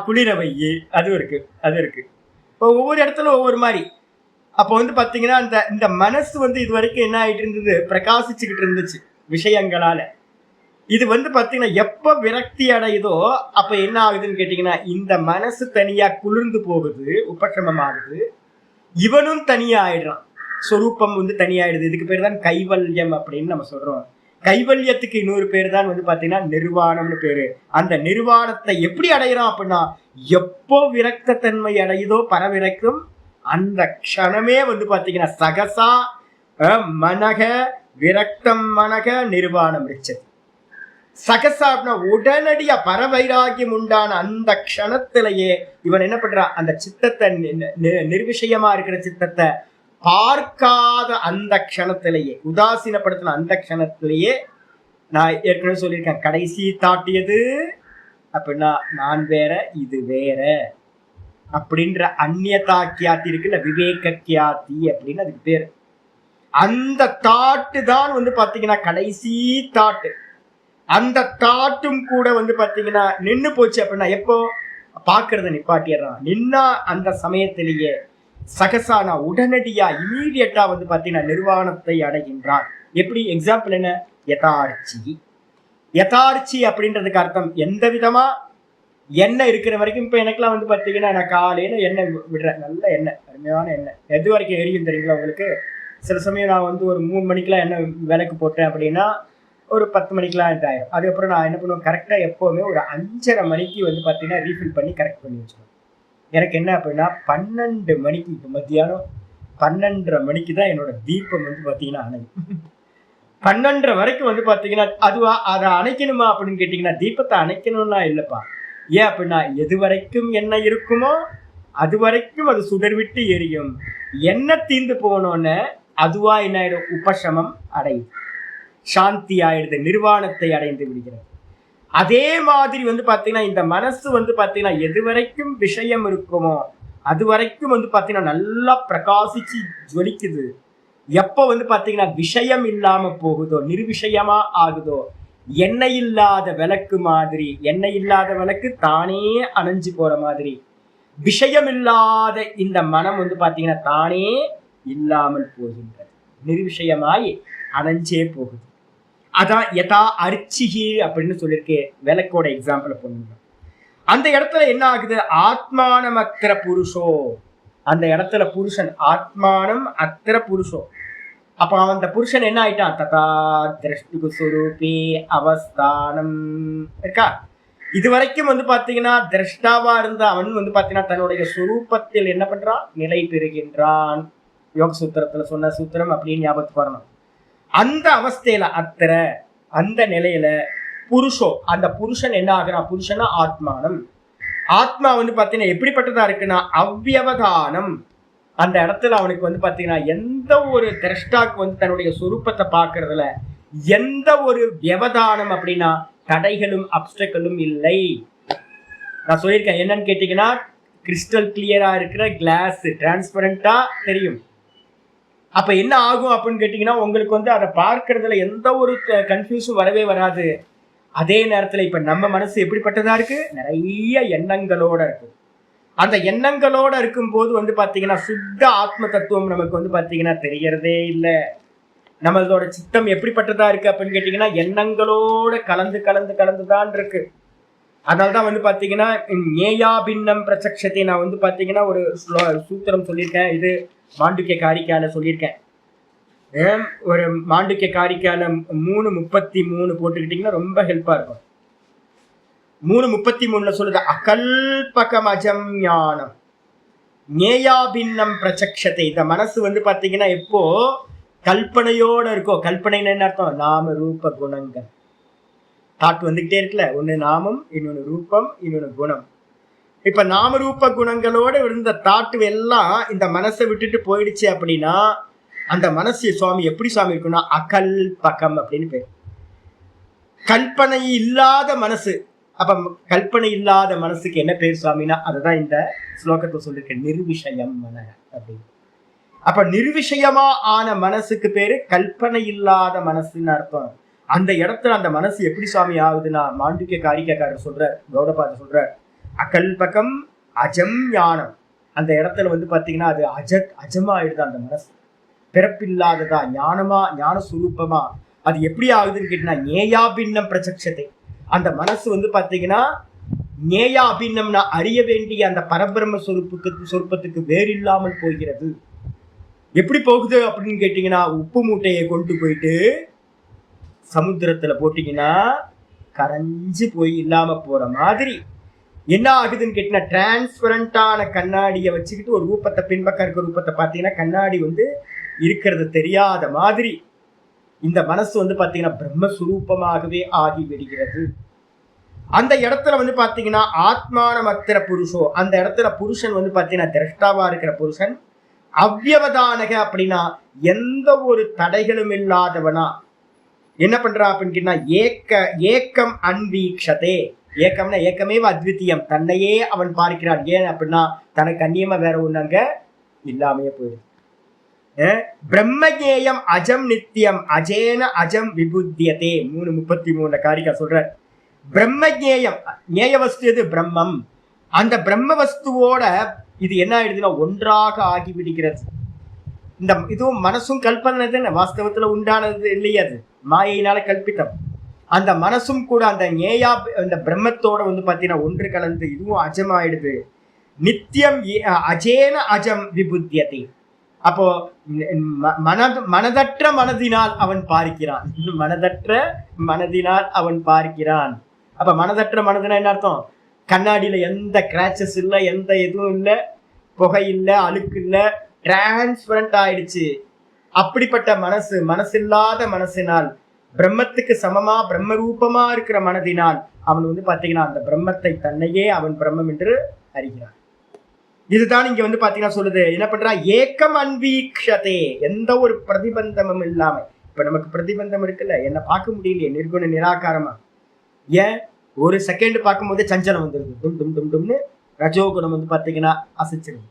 குளிர வையி, அது இருக்கு. இப்போ ஒவ்வொரு இடத்துல ஒவ்வொரு மாதிரி. அப்போ வந்து பாத்தீங்கன்னா இந்த மனசு வந்து இது வரைக்கும் என்ன ஆயிட்டு இருந்தது? பிரகாசிச்சுக்கிட்டு இருந்துச்சு விஷயங்களால. இது வந்து பாத்தீங்கன்னா எப்ப விரக்தி அடையுதோ அப்ப என்ன ஆகுதுன்னு கேட்டீங்கன்னா இந்த மனசு தனியா குளிர்ந்து போகுது, உபசமம் ஆகுது. இவனும் தனியா ஆயிடுறான், சொரூபம் வந்து தனியாயிடுது. இதுக்கு பேர் தான் கைவல்யம் அப்படின்னு நம்ம சொல்றோம். கைவல்யத்துக்கு இன்னொரு பேர் தான் வந்து பாத்தீங்கன்னா நிர்வாணம்னு பேரு. அந்த நிர்வாணத்தை எப்படி அடையிறான் அப்படின்னா எப்போ விரக்த தன்மை அடையுதோ பரவிரக்கும் அந்த க்ஷணமே வந்து பாத்தீங்கன்னா சகசா மனக விரக்தம் மனக நிர்வாணம் ரிச்சது. சகசா அப்படின்னா உடனடியா பரவைராகியம் உண்டான அந்த க்ஷணத்திலேயே இவன் என்ன பண்றான்? அந்த சித்தத்தை நிர்விஷயமா இருக்கிற சித்தத்தை பார்க்காத அந்த க்ஷணத்திலேயே, உதாசீனப்படுத்தின அந்த க்ஷணத்திலேயே, நான் ஏற்கனவே சொல்லியிருக்கேன் கடைசி தாட்டியது அப்படின்னா நான் வேற இது வேற அப்படின்ற அந்நியதா கியாத்தி இருக்குல்ல, விவேக கியாத்தி அப்படின்னு அதுக்கு பேரு. அந்த தாட்டு தான் வந்து பாத்தீங்கன்னா கடைசி தாட்டு. அந்த தாட்டும் கூட வந்து பாத்தீங்கன்னா நின்னு போச்சு அப்படின்னா எப்போ பாக்குறத நிப்பாட்டிடுறான். நின்னா அந்த சமயத்திலேயே சகசானா உடனடியா இமீடியட்டா வந்து பாத்தீங்கன்னா நிர்வாணத்தை அடைகின்றான். எப்படி? எக்ஸாம்பிள் என்ன? யதார்ச்சி அப்படின்றதுக்கு அர்த்தம் எந்த விதமா எண்ணெய் இருக்கிற வரைக்கும். இப்ப எனக்குலாம் வந்து பாத்தீங்கன்னா நான் காலையில எண்ணெய் விடுறேன், நல்ல எண்ணெய், அருமையான எண்ணெய். எது வரைக்கும் எரியும் தெரியுங்களா உங்களுக்கு? சில சமயம் நான் வந்து ஒரு 3 மணிக்கெல்லாம் எண்ணெய் விலைக்கு போட்டேன் அப்படின்னா ஒரு 10 மணிக்கெல்லாம் இதாயிரும். அதுக்கப்புறம் நான் என்ன பண்ணுவேன், கரெக்டா எப்பவுமே ஒரு 5:30 மணிக்கு வந்து பாத்தீங்கன்னா ரீஃபில் பண்ணி கரெக்ட் பண்ணி வச்சுருவேன். எனக்கு என்ன அப்படின்னா 12 மணிக்கு, இப்போ மத்தியானம் 12:30 மணிக்கு தான் என்னோட தீபம் வந்து பாத்தீங்கன்னா அணையும். 12:30 வரைக்கும் வந்து பாத்தீங்கன்னா அதுவா அதை அணைக்கணுமா அப்படின்னு கேட்டீங்கன்னா தீபத்தை அணைக்கணும்னா இல்லப்பா. ஏன் அப்படின்னா எது வரைக்கும் என்ன இருக்குமோ அது வரைக்கும் அது சுடர்விட்டு எரியும். எண்ணெய் தீர்ந்து போனோன்னு அதுவா என்ன ஆயிடும்? உபசமம் அடையுது, சாந்தி ஆயிடுது, நிர்வாணத்தை அடைந்து விடுகிறது. அதே மாதிரி வந்து பாத்தீங்கன்னா இந்த மனசு வந்து பாத்தீங்கன்னா எது வரைக்கும் விஷயம் இருக்குமோ அது வரைக்கும் வந்து பாத்தீங்கன்னா நல்லா பிரகாசிச்சு ஜொலிக்குது. எப்போ வந்து பாத்தீங்கன்னா விஷயம் இல்லாம போகுதோ, நிர்விஷயமா ஆகுதோ, எண்ணெய் இல்லாத விளக்கு மாதிரி, எண்ணெய் இல்லாத விளக்கு தானே அணைஞ்சு போற மாதிரி, விஷயம் இல்லாத இந்த மனம் வந்து பாத்தீங்கன்னா தானே இல்லாமல் போகின்றது, நிர்விஷயமாய் அணைஞ்சே போகுது. அதான் யதா அர்ச்சிகி அப்படின்னு சொல்லியிருக்கு. விளக்கோட எக்ஸாம்பிள் பண்ணுங்க. அந்த இடத்துல என்ன ஆகுது? ஆத்மானம் அத்திர புருஷோ, அந்த இடத்துல புருஷன் ஆத்மானம் அத்திர புருஷோ. அப்ப அந்த புருஷன் என்ன ஆயிட்டான்? ததா திரஷ்டு சுரூபே அவஸ்தானம் இருக்கா. இதுவரைக்கும் வந்து பாத்தீங்கன்னா திரஷ்டாவா இருந்த அவன் வந்து பாத்தீங்கன்னா தன்னுடைய சுரூபத்தில் என்ன பண்றான்? நிலை பெறுகின்றான். யோக சூத்திரத்துல சொன்ன சூத்திரம் அப்படின்னு ஞாபகத்துக்கு வரணும். அந்த அவஸ்தையில அத்திர, அந்த நிலையில புருஷோ, அந்த புருஷன் என்ன ஆகுறான்? புருஷனா ஆத்மானம். ஆத்மா வந்து பாத்தீங்கன்னா எப்படிப்பட்டதா இருக்குன்னா அவ்யவதானம். அந்த இடத்துல அவனுக்கு வந்து பாத்தீங்கன்னா எந்த ஒரு திரஷ்டாக்கு வந்து தன்னுடைய சொரூபத்தை பார்க்கறதுல எந்த ஒரு வியவதானம் அப்படின்னா தடைகளும் அப்டக்கலும் இல்லை. நான் சொல்லியிருக்கேன் என்னன்னு கேட்டீங்கன்னா, கிறிஸ்டல் கிளியரா இருக்கிற கிளாஸ் டிரான்ஸ்பரண்டா தெரியும். அப்ப என்ன ஆகும் அப்படின்னு கேட்டீங்கன்னா, உங்களுக்கு வந்து அதை பார்க்கறதுல எந்த ஒரு கன்ஃபியூஷன் வரவே வராது. அதே நேரத்துல இப்ப நம்ம மனசு எப்படிப்பட்டதா இருக்கு? நிறைய எண்ணங்களோட இருக்கு. அந்த எண்ணங்களோட இருக்கும் போது வந்து பாத்தீங்கன்னா சுத்த ஆத்ம தத்துவம் நமக்கு வந்து பாத்தீங்கன்னா தெரியறதே இல்லை. நம்மளோட சித்தம் எப்படிப்பட்டதா இருக்கு அப்படின்னு கேட்டீங்கன்னா எண்ணங்களோட கலந்து கலந்து கலந்துதான் இருக்கு. அதனால்தான் வந்து பாத்தீங்கன்னா ஞேயா பின்னம் பிரசக்ஷத்தை நான் வந்து பாத்தீங்கன்னா ஒரு சூத்திரம் சொல்லியிருக்கேன். இது மாண்டுக்கிய காரிக்கால சொல்லியிருக்கேன். ஒரு மாண்டுக்கிய காரிக்கால 3:33 போட்டுக்கிட்டீங்கன்னா ரொம்ப ஹெல்ப்பா இருக்கும். 3:33 சொல்லுது அகல்பகம் அஜம் ஞானம் ஞேயா பின்னம் பிரசக்ஷத்தை. இந்த மனசு வந்து பாத்தீங்கன்னா எப்போ கல்பனையோட இருக்கோ, கல்பனைன்னு என்ன அர்த்தம்? நாம ரூப குணங்கள் தாட் வந்துகிட்டே இருக்குல்ல. ஒண்ணு நாமம், இன்னொன்னு ரூபம், இன்னொன்னு குணம். இப்ப நாம ரூப குணங்களோட இருந்த தாட்டு எல்லாம் இந்த மனசை விட்டுட்டு போயிடுச்சு அப்படின்னா அந்த மனசு சுவாமி எப்படி சுவாமி இருக்குன்னா அகல்பகம் அப்படின்னு பேர். கல்பனை இல்லாத மனசு. அப்ப கல்பனை இல்லாத மனசுக்கு என்ன பேர் சுவாமினா அதுதான் இந்த ஸ்லோகத்தை சொல்லிருக்கேன், நிர்விஷயம் மன அப்படின்னு. அப்ப நிர்விஷயமா ஆன மனசுக்கு பேரு கல்பனை இல்லாத மனசுன்னு அர்த்தம். அந்த இடத்துல அந்த மனசு எப்படி சுவாமி ஆகுதுன்னா மாண்டுக்கிய காரிக்காரர் சொல்ற, கௌடபாதர் சொல்ற அகல்பகம் அஜம் ஞானம். அந்த இடத்துல வந்து பாத்தீங்கன்னா அது அஜமாயிடுது. அந்த மனசு பிறப்பில்லாததா ஞானமா, ஞான சுரூபமா. அது எப்படி ஆகுதுன்னு கேட்டீங்கன்னா ஞேயா பின்னம் பிரசக்ஷத்தை. அந்த மனசு வந்து பாத்தீங்கன்னா ஞேயா பின்னம்னா அறிய வேண்டிய அந்த பரபிரம்ம சொரூபத்துக்கு வேறு இல்லாமல் போகிறது. எப்படி போகுது அப்படின்னு கேட்டீங்கன்னா உப்பு மூட்டையை கொண்டு போயிட்டு சமுத்திரத்துல போட்டீங்கன்னா கரைஞ்சு போய் இல்லாம போற மாதிரி என்ன ஆகுதுன்னு கேட்டீங்கன்னா டிரான்ஸ்பரண்டான கண்ணாடியை வச்சுக்கிட்டு ஒரு ரூபத்தை பின்பக்கம் இருக்க ரூபத்தை பார்த்தீங்கன்னா கண்ணாடி வந்து இருக்கிறது தெரியாத மாதிரி இந்த மனசு வந்து பாத்தீங்கன்னா பிரம்மஸ்வரூபமாகவே ஆகி விடுகிறது. அந்த இடத்துல வந்து பாத்தீங்கன்னா ஆத்மான மத்திர புருஷோ, அந்த இடத்துல புருஷன் வந்து பாத்தீங்கன்னா திரஷ்டாவா இருக்கிற புருஷன் அவ்யவதானக அப்படின்னா எந்த ஒரு தடைகளும் இல்லாதவனா என்ன பண்றா அப்படின்னு கேட்டா ஏக்கம் அன்வீக்ஷதே. ஏக்கம்னா ஏக்கமேவ அத்விதீயம், தன்னையே அவன் பார்க்கிறான். ஏன் அப்படின்னா தனக்கு அந்நியமா வேற ஒண்ணு அங்க இல்லாமையே போயிடுது. பிரம்மஜேயம் அஜம் நித்தியம் அஜேன அஜம் விபுத்தியதே 3:33 காரிக்கா சொல்ற. பிரம்மஜேயம் ஞேய வஸ்து எது? பிரம்மம். அந்த பிரம்ம வஸ்துவோட இது என்ன ஆயிடுதுன்னா ஒன்றாக ஆகி விடுகிறது. இந்த இதுவும் மனசும் கல்பனை தானே, வாஸ்தவத்துல உண்டானது இல்லையா, அது மாயினால கல்பித்தம். அந்த மனசும் கூட அந்த ஞேயா அந்த பிரம்மத்தோட வந்து பாத்தீங்கன்னா ஒன்று கலந்து இதுவும் அஜம் ஆயிடுது. நித்தியம் அஜேன அஜம் விபுத்தியதே. அப்போ மனதற்ற மனதினால் அவன் பார்க்கிறான். மனதற்ற மனதினால் அவன் பார்க்கிறான். அப்ப மனதற்ற மனதினா என்ன அர்த்தம்? கண்ணாடியில எந்த கிராச்சஸ் இல்லை, எந்த எதுவும் இல்லை, புகை இல்லை, அழுக்கு இல்லை, டிரான்ஸ்பரண்ட் ஆயிடுச்சு. அப்படிப்பட்ட மனசில்லாத மனசினால் பிரம்மத்துக்கு சமமா பிரம்ம ரூபமா இருக்கிற மனதினால் அவன் வந்து பாத்தீங்கன்னா அந்த பிரம்மத்தை தன்னையே அவன் பிரம்மம் என்று அறிகிறான். இதுதான் இங்க வந்து பாத்தீங்கன்னா சொல்லுது. என்ன பண்றா? ஏக்கம் அன்வீக்ஷதே, எந்த ஒரு பிரதிபந்தமும் இல்லாம. இப்ப நமக்கு பிரதிபந்தம் இருக்குல்ல, என்ன பார்க்க முடியலையே நிர்குண நிராகாரமா. ஏன்? ஒரு செகண்ட் பார்க்கும் போதே சஞ்சலம் வந்துருது, டும் டும் டும் டும்னு ரஜோகுணம் வந்து பாத்தீங்கன்னா அசைச்சிருது.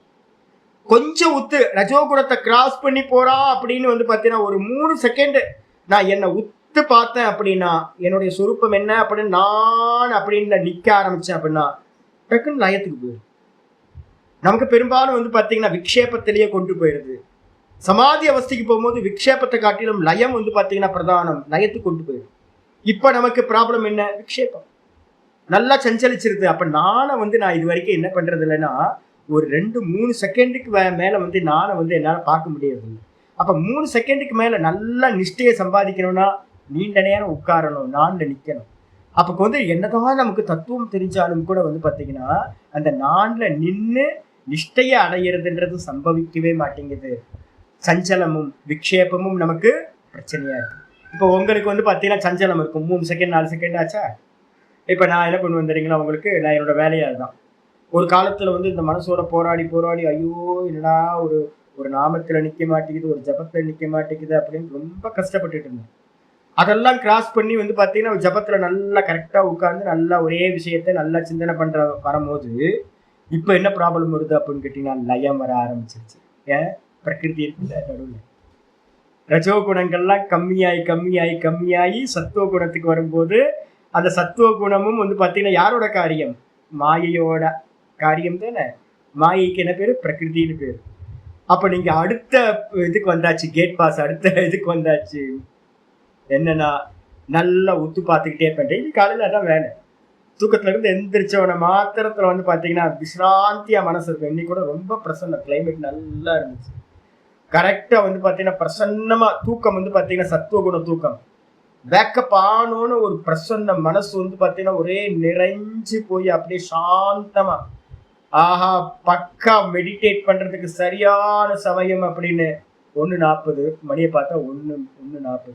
கொஞ்சம் உத்து ரஜோகுணத்தை கிராஸ் பண்ணி போறான் அப்படின்னு வந்து பார்த்தீங்கன்னா ஒரு 3 செகண்ட் நான் என்னை உத்து பார்த்தேன் அப்படின்னா என்னுடைய சொரூப்பம் என்ன அப்படின்னு நான் அப்படின்னு நிற்க ஆரம்பிச்சேன் அப்படின்னா டக்குன்னு லயத்துக்கு போயிடும். நமக்கு பெரும்பாலும் வந்து பார்த்தீங்கன்னா விக்ஷேபத்திலேயே கொண்டு போயிடுது. சமாதி அவஸ்தைக்கு போகும்போது விக்ஷேபத்தை காட்டிலும் லயம் வந்து பார்த்தீங்கன்னா பிரதானம், லயத்துக்கு கொண்டு போயிடும். இப்போ நமக்கு ப்ராப்ளம் என்ன? விக்ஷேபம் நல்லா சஞ்சலிச்சிருது. அப்போ நானை வந்து நான் இது வரைக்கும் என்ன பண்ணுறது இல்லைன்னா ஒரு 2-3 செகண்டுக்கு மேலே வந்து நானை வந்து என்னால் பார்க்க முடியாது. அப்போ 3 செகண்டுக்கு மேலே நல்லா நிஷ்டையை சம்பாதிக்கணும்னா நீண்ட நேரம் உட்காரணும், நான்ல நிற்கணும். அப்போ வந்து என்னதான் நமக்கு தத்துவம் தெரிஞ்சாலும் கூட வந்து பார்த்தீங்கன்னா அந்த நான்ல நின்று நிஷ்டையை அடையிறதுன்றது சம்பவிக்கவே மாட்டேங்குது. சஞ்சலமும் விக்ஷேபமும் நமக்கு பிரச்சனையா இருக்கு. இப்போ உங்களுக்கு வந்து பார்த்தீங்கன்னா சஞ்சலம் இருக்கும், 3 செகண்ட் 4 செகண்ட் ஆச்சா. இப்போ நான் என்ன பண்ணுவேன் தெரியுங்களா உங்களுக்கு? நான் என்னோட வேலையாக தான் ஒரு காலத்தில் வந்து இந்த மனசோட போராடி போராடி ஐயோ என்னடா ஒரு ஒரு நாமத்தில் நிற்க மாட்டேங்குது, ஒரு ஜபத்தில் நிற்க மாட்டேங்குது அப்படின்னு ரொம்ப கஷ்டப்பட்டுட்டு இருந்தேன். அதெல்லாம் கிராஸ் பண்ணி வந்து பார்த்தீங்கன்னா ஜபத்தில் நல்லா கரெக்டாக உட்காந்து நல்லா ஒரே விஷயத்தை நல்லா சிந்தனை பண்ணுற வரும்போது இப்போ என்ன ப்ராப்ளம் வருது அப்படின்னு கேட்டிங்கன்னா லயம் வர ஆரம்பிச்சிருச்சு. ஏன்? பிரகிருதி இருக்குல்ல நடுவில். ரஜோ குணங்கள்லாம் கம்மியாகி கம்மியாகி கம்மியாகி சத்துவ குணத்துக்கு வரும்போது அந்த சத்துவ குணமும் வந்து பார்த்தீங்கன்னா யாரோட காரியம்? மாயையோட காரியம் தானே. மாயைக்கு என்ன பேர்? பிரகிருதின்னு பேர். அப்போ நீங்கள் அடுத்த இதுக்கு வந்தாச்சு, கேட் பாஸ் அடுத்த இதுக்கு வந்தாச்சு. என்னன்னா நல்லா உத்து பார்த்துக்கிட்டே இருப்பேன். டெய்லி காலையில் அதான் வேலை. தூக்கத்துலேருந்து எந்திரிச்சவனை மாத்திரத்தில் வந்து பார்த்தீங்கன்னா விசிராந்தியாக மனசு இருக்கும். இன்னைக்கு கூட ரொம்ப பிரசன்னம், கிளைமேட் நல்லா இருந்துச்சு. கரெக்டாக வந்து பார்த்தீங்கன்னா பிரசன்னமாக தூக்கம் வந்து பார்த்தீங்கன்னா சத்துவகுண தூக்கம் வேக்கப் ஆனோன்னு ஒரு பிரசன்ன மனசு வந்து பார்த்தீங்கன்னா ஒரே நிறைஞ்சு போய் அப்படியே சாந்தமாக ஆஹா பக்கா மெடிடேட் பண்ணுறதுக்கு சரியான சமயம் அப்படின்னு 1:40 மணியை பார்த்தா 1:40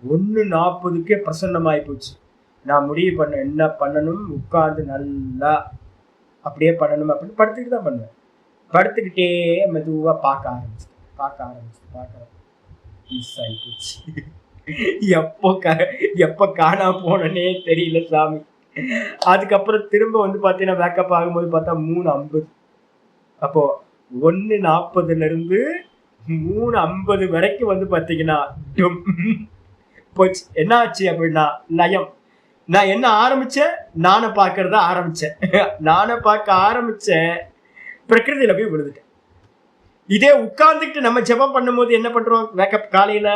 1:40க்கே பிரசன்னமாகி போச்சு. நான் முடிவு பண்ண என்ன பண்ணணும், உட்காந்து நல்லா அப்படியே பண்ணணும் அப்படின்னு படுத்துக்கிட்டு தான் பண்ணுவேன். படுத்துக்கிட்டே மெதுவாக பார்க்க ஆரம்பிச்சு மிஸ் ஆகி போச்சு. எப்போ காணா போனே தெரியல சாமி. அதுக்கப்புறம் திரும்ப வந்து பார்த்தீங்கன்னா பேக்கப் ஆகும்போது பார்த்தா 3:50. அப்போ 1:40 3:50 வரைக்கும் வந்து பார்த்தீங்கன்னா போச்சு. என்ன ஆச்சு அப்படின்னா லயம். நான் என்ன ஆரம்பிச்சேன்? நானை பார்க்கறத ஆரம்பிச்சேன். நானை பார்க்க ஆரம்பிச்சேன், பிரகிருதியில போய் விழுந்துட்டேன். இதே உட்கார்ந்துக்கிட்டு நம்ம ஜெபம் பண்ணும்போது என்ன பண்றோம்? வேக்கப் காலையில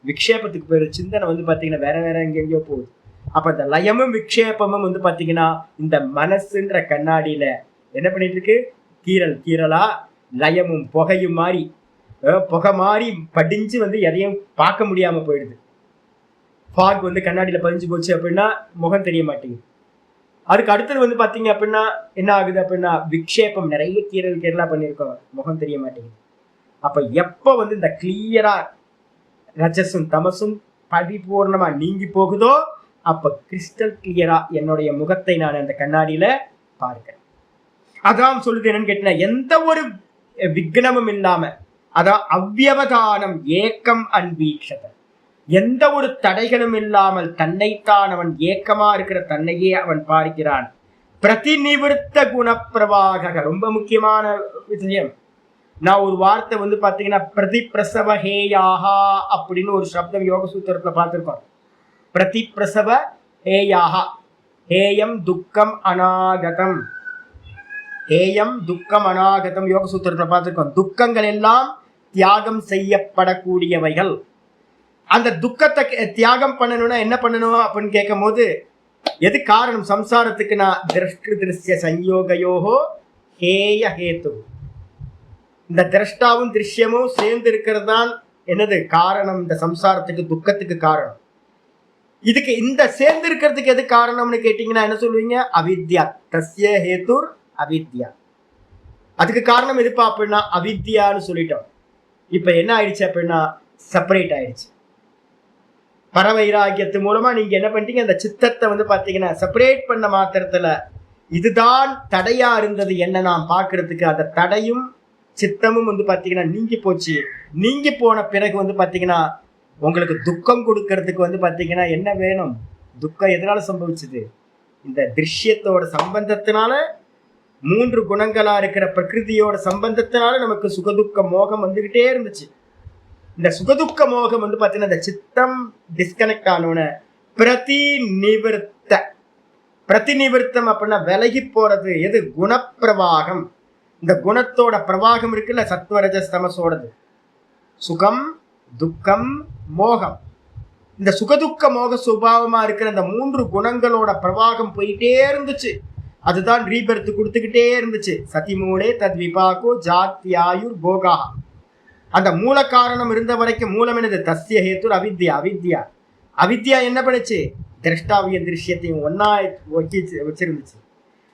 விக்ஷேபத்துக்கு போயிரு, சிந்தனை வந்து பார்த்தீங்கன்னா வேற எங்கெங்கயோ போகுது. அப்ப இந்த லயமும் விக்ஷேபமும் வந்து பார்த்தீங்கன்னா இந்த மனசுன்ற கண்ணாடியில என்ன பண்ணிட்டு இருக்கு? கீரலா லயமும் புகையும் மாறி புகை மாறி படிஞ்சு வந்து எதையும் பார்க்க முடியாம போயிடுது. ஃபாக் வந்து கண்ணாடியில் பதிஞ்சு போச்சு அப்படின்னா முகம் தெரிய மாட்டேங்குது. அதுக்கு அடுத்தது வந்து பார்த்தீங்க அப்படின்னா என்ன ஆகுது அப்படின்னா விக்ஷேபம் நிறைய கீரலா பண்ணியிருக்கோம், முகம் தெரிய மாட்டேங்குது. அப்போ எப்போ வந்து இந்த கிளியரா ரஜசும் தமசும் பரிபூர்ணமா நீங்கி போகுதோ அப்போ கிறிஸ்டல் கிளியரா என்னுடைய முகத்தை நான் அந்த கண்ணாடியில பார்க்கிறேன். அதான் சொல்லுது என்னன்னு கேட்டீங்கன்னா எந்த ஒரு விக்னமும் இல்லாம, அதான் அவ்யவதானம் ஏக்கம் அன்வீக்ஷத, எந்த ஒரு தடைகளும் இல்லாமல் தன்னைத்தான் அவன் ஏக்கமா இருக்கிற தன்னையே அவன் பார்க்கிறான். பிரதிநிவிருத்த குணப்பிரவாக, ரொம்ப முக்கியமான விஷயம். நான் ஒரு வார்த்தை வந்து பார்த்தீங்கன்னா பிரதிப்பிரசவ ஹேயாகா அப்படின்னு ஒரு சப்தம் யோக சூத்திரத்தில் பார்த்துருக்கோம். பிரதிப்பிரசவ ஹேயாகா, ஹேயம் துக்கம் அநாகதம், ஹேயம் துக்கம் அநாகதம் யோக சூத்திரத்தில் பார்த்துருக்கோம். துக்கங்கள் எல்லாம் தியாகம் செய்யப்படக்கூடியவைகள். அந்த துக்கத்தை தியாகம் பண்ணணும்னா என்ன பண்ணணும் அப்படின்னு கேட்கும் போது எது காரணம் சம்சாரத்துக்கு? நான் திருஷ்டு திருஷ்ய சஞ்யோகயோகோ ஹேய ஹேத்து, இந்த திரஷ்டாவும் திருஷ்யமும் சேர்ந்து இருக்கிறது தான் என்னது காரணம்? இந்த சம்சாரத்துக்கு துக்கத்துக்கு காரணம். இதுக்கு இந்த சேர்ந்து இருக்கிறதுக்கு எது காரணம்னு கேட்டீங்கன்னா என்ன சொல்லுவீங்க? அவித்யா. தஸ்ய ஹேத்துர் அவித்யா. அதுக்கு காரணம் எதுப்பா அப்படின்னா அவித்யான்னு சொல்லிட்டோம். இப்ப என்ன ஆயிடுச்சு அப்படின்னா செப்பரேட் ஆயிடுச்சு. பரவைராக்கியத்து மூலமா நீங்க என்ன பண்ணிட்டீங்க? அந்த சித்தத்தை வந்து பாத்தீங்கன்னா செப்பரேட் பண்ண மாத்திரத்துல இதுதான் தடையா இருந்தது என்ன நான் பாக்குறதுக்கு, அந்த தடையும் சித்தமும் வந்து பாத்தீங்கன்னா நீங்கி போச்சு. நீங்கி போன பிறகு வந்து பாத்தீங்கன்னா உங்களுக்கு துக்கம் கொடுக்கறதுக்கு வந்து பாத்தீங்கன்னா என்ன வேணும்? துக்கம் எதனால சம்பவிச்சது? இந்த திருஷ்யத்தோட சம்பந்தத்தினால மூன்று குணங்களா இருக்கிற பிரகிருதியோட சம்பந்தத்தினால நமக்கு சுகதுக்க மோகம் வந்துகிட்டே இருந்துச்சு. இந்த சுகதுக்க மோகம் வந்து பாத்தீங்கன்னா இந்த சித்தம் டிஸ்கனெக்ட் ஆனோன்னு பிரதிநிவர்த்தம் அப்படின்னா விலகி போறது எது? குணப்பிரவாகம். இந்த குணத்தோட பிரவாகம் இருக்குல்ல, சத்வரஜஸ்தமசோடது, சுகம் துக்கம் மோகம். இந்த சுகதுக்க மோக சுபாவமா இருக்கிற இந்த மூன்று குணங்களோட பிரவாகம் போயிட்டே இருந்துச்சு. அதுதான் ரீபர்த் கொடுத்துக்கிட்டே இருந்துச்சு. சதிமூலே தத் விபாகோ ஜாத்யாயுர் போகா. அந்த மூல காரணம் இருந்த வரைக்கும் மூலம் என்னது? தஸ்ய ஹேத்து அவித்யா. அவித்யா என்ன பண்ணுச்சு? திரஷ்டாவிய திருஷ்யத்தையும் ஒன்னா வச்சிருந்துச்சு.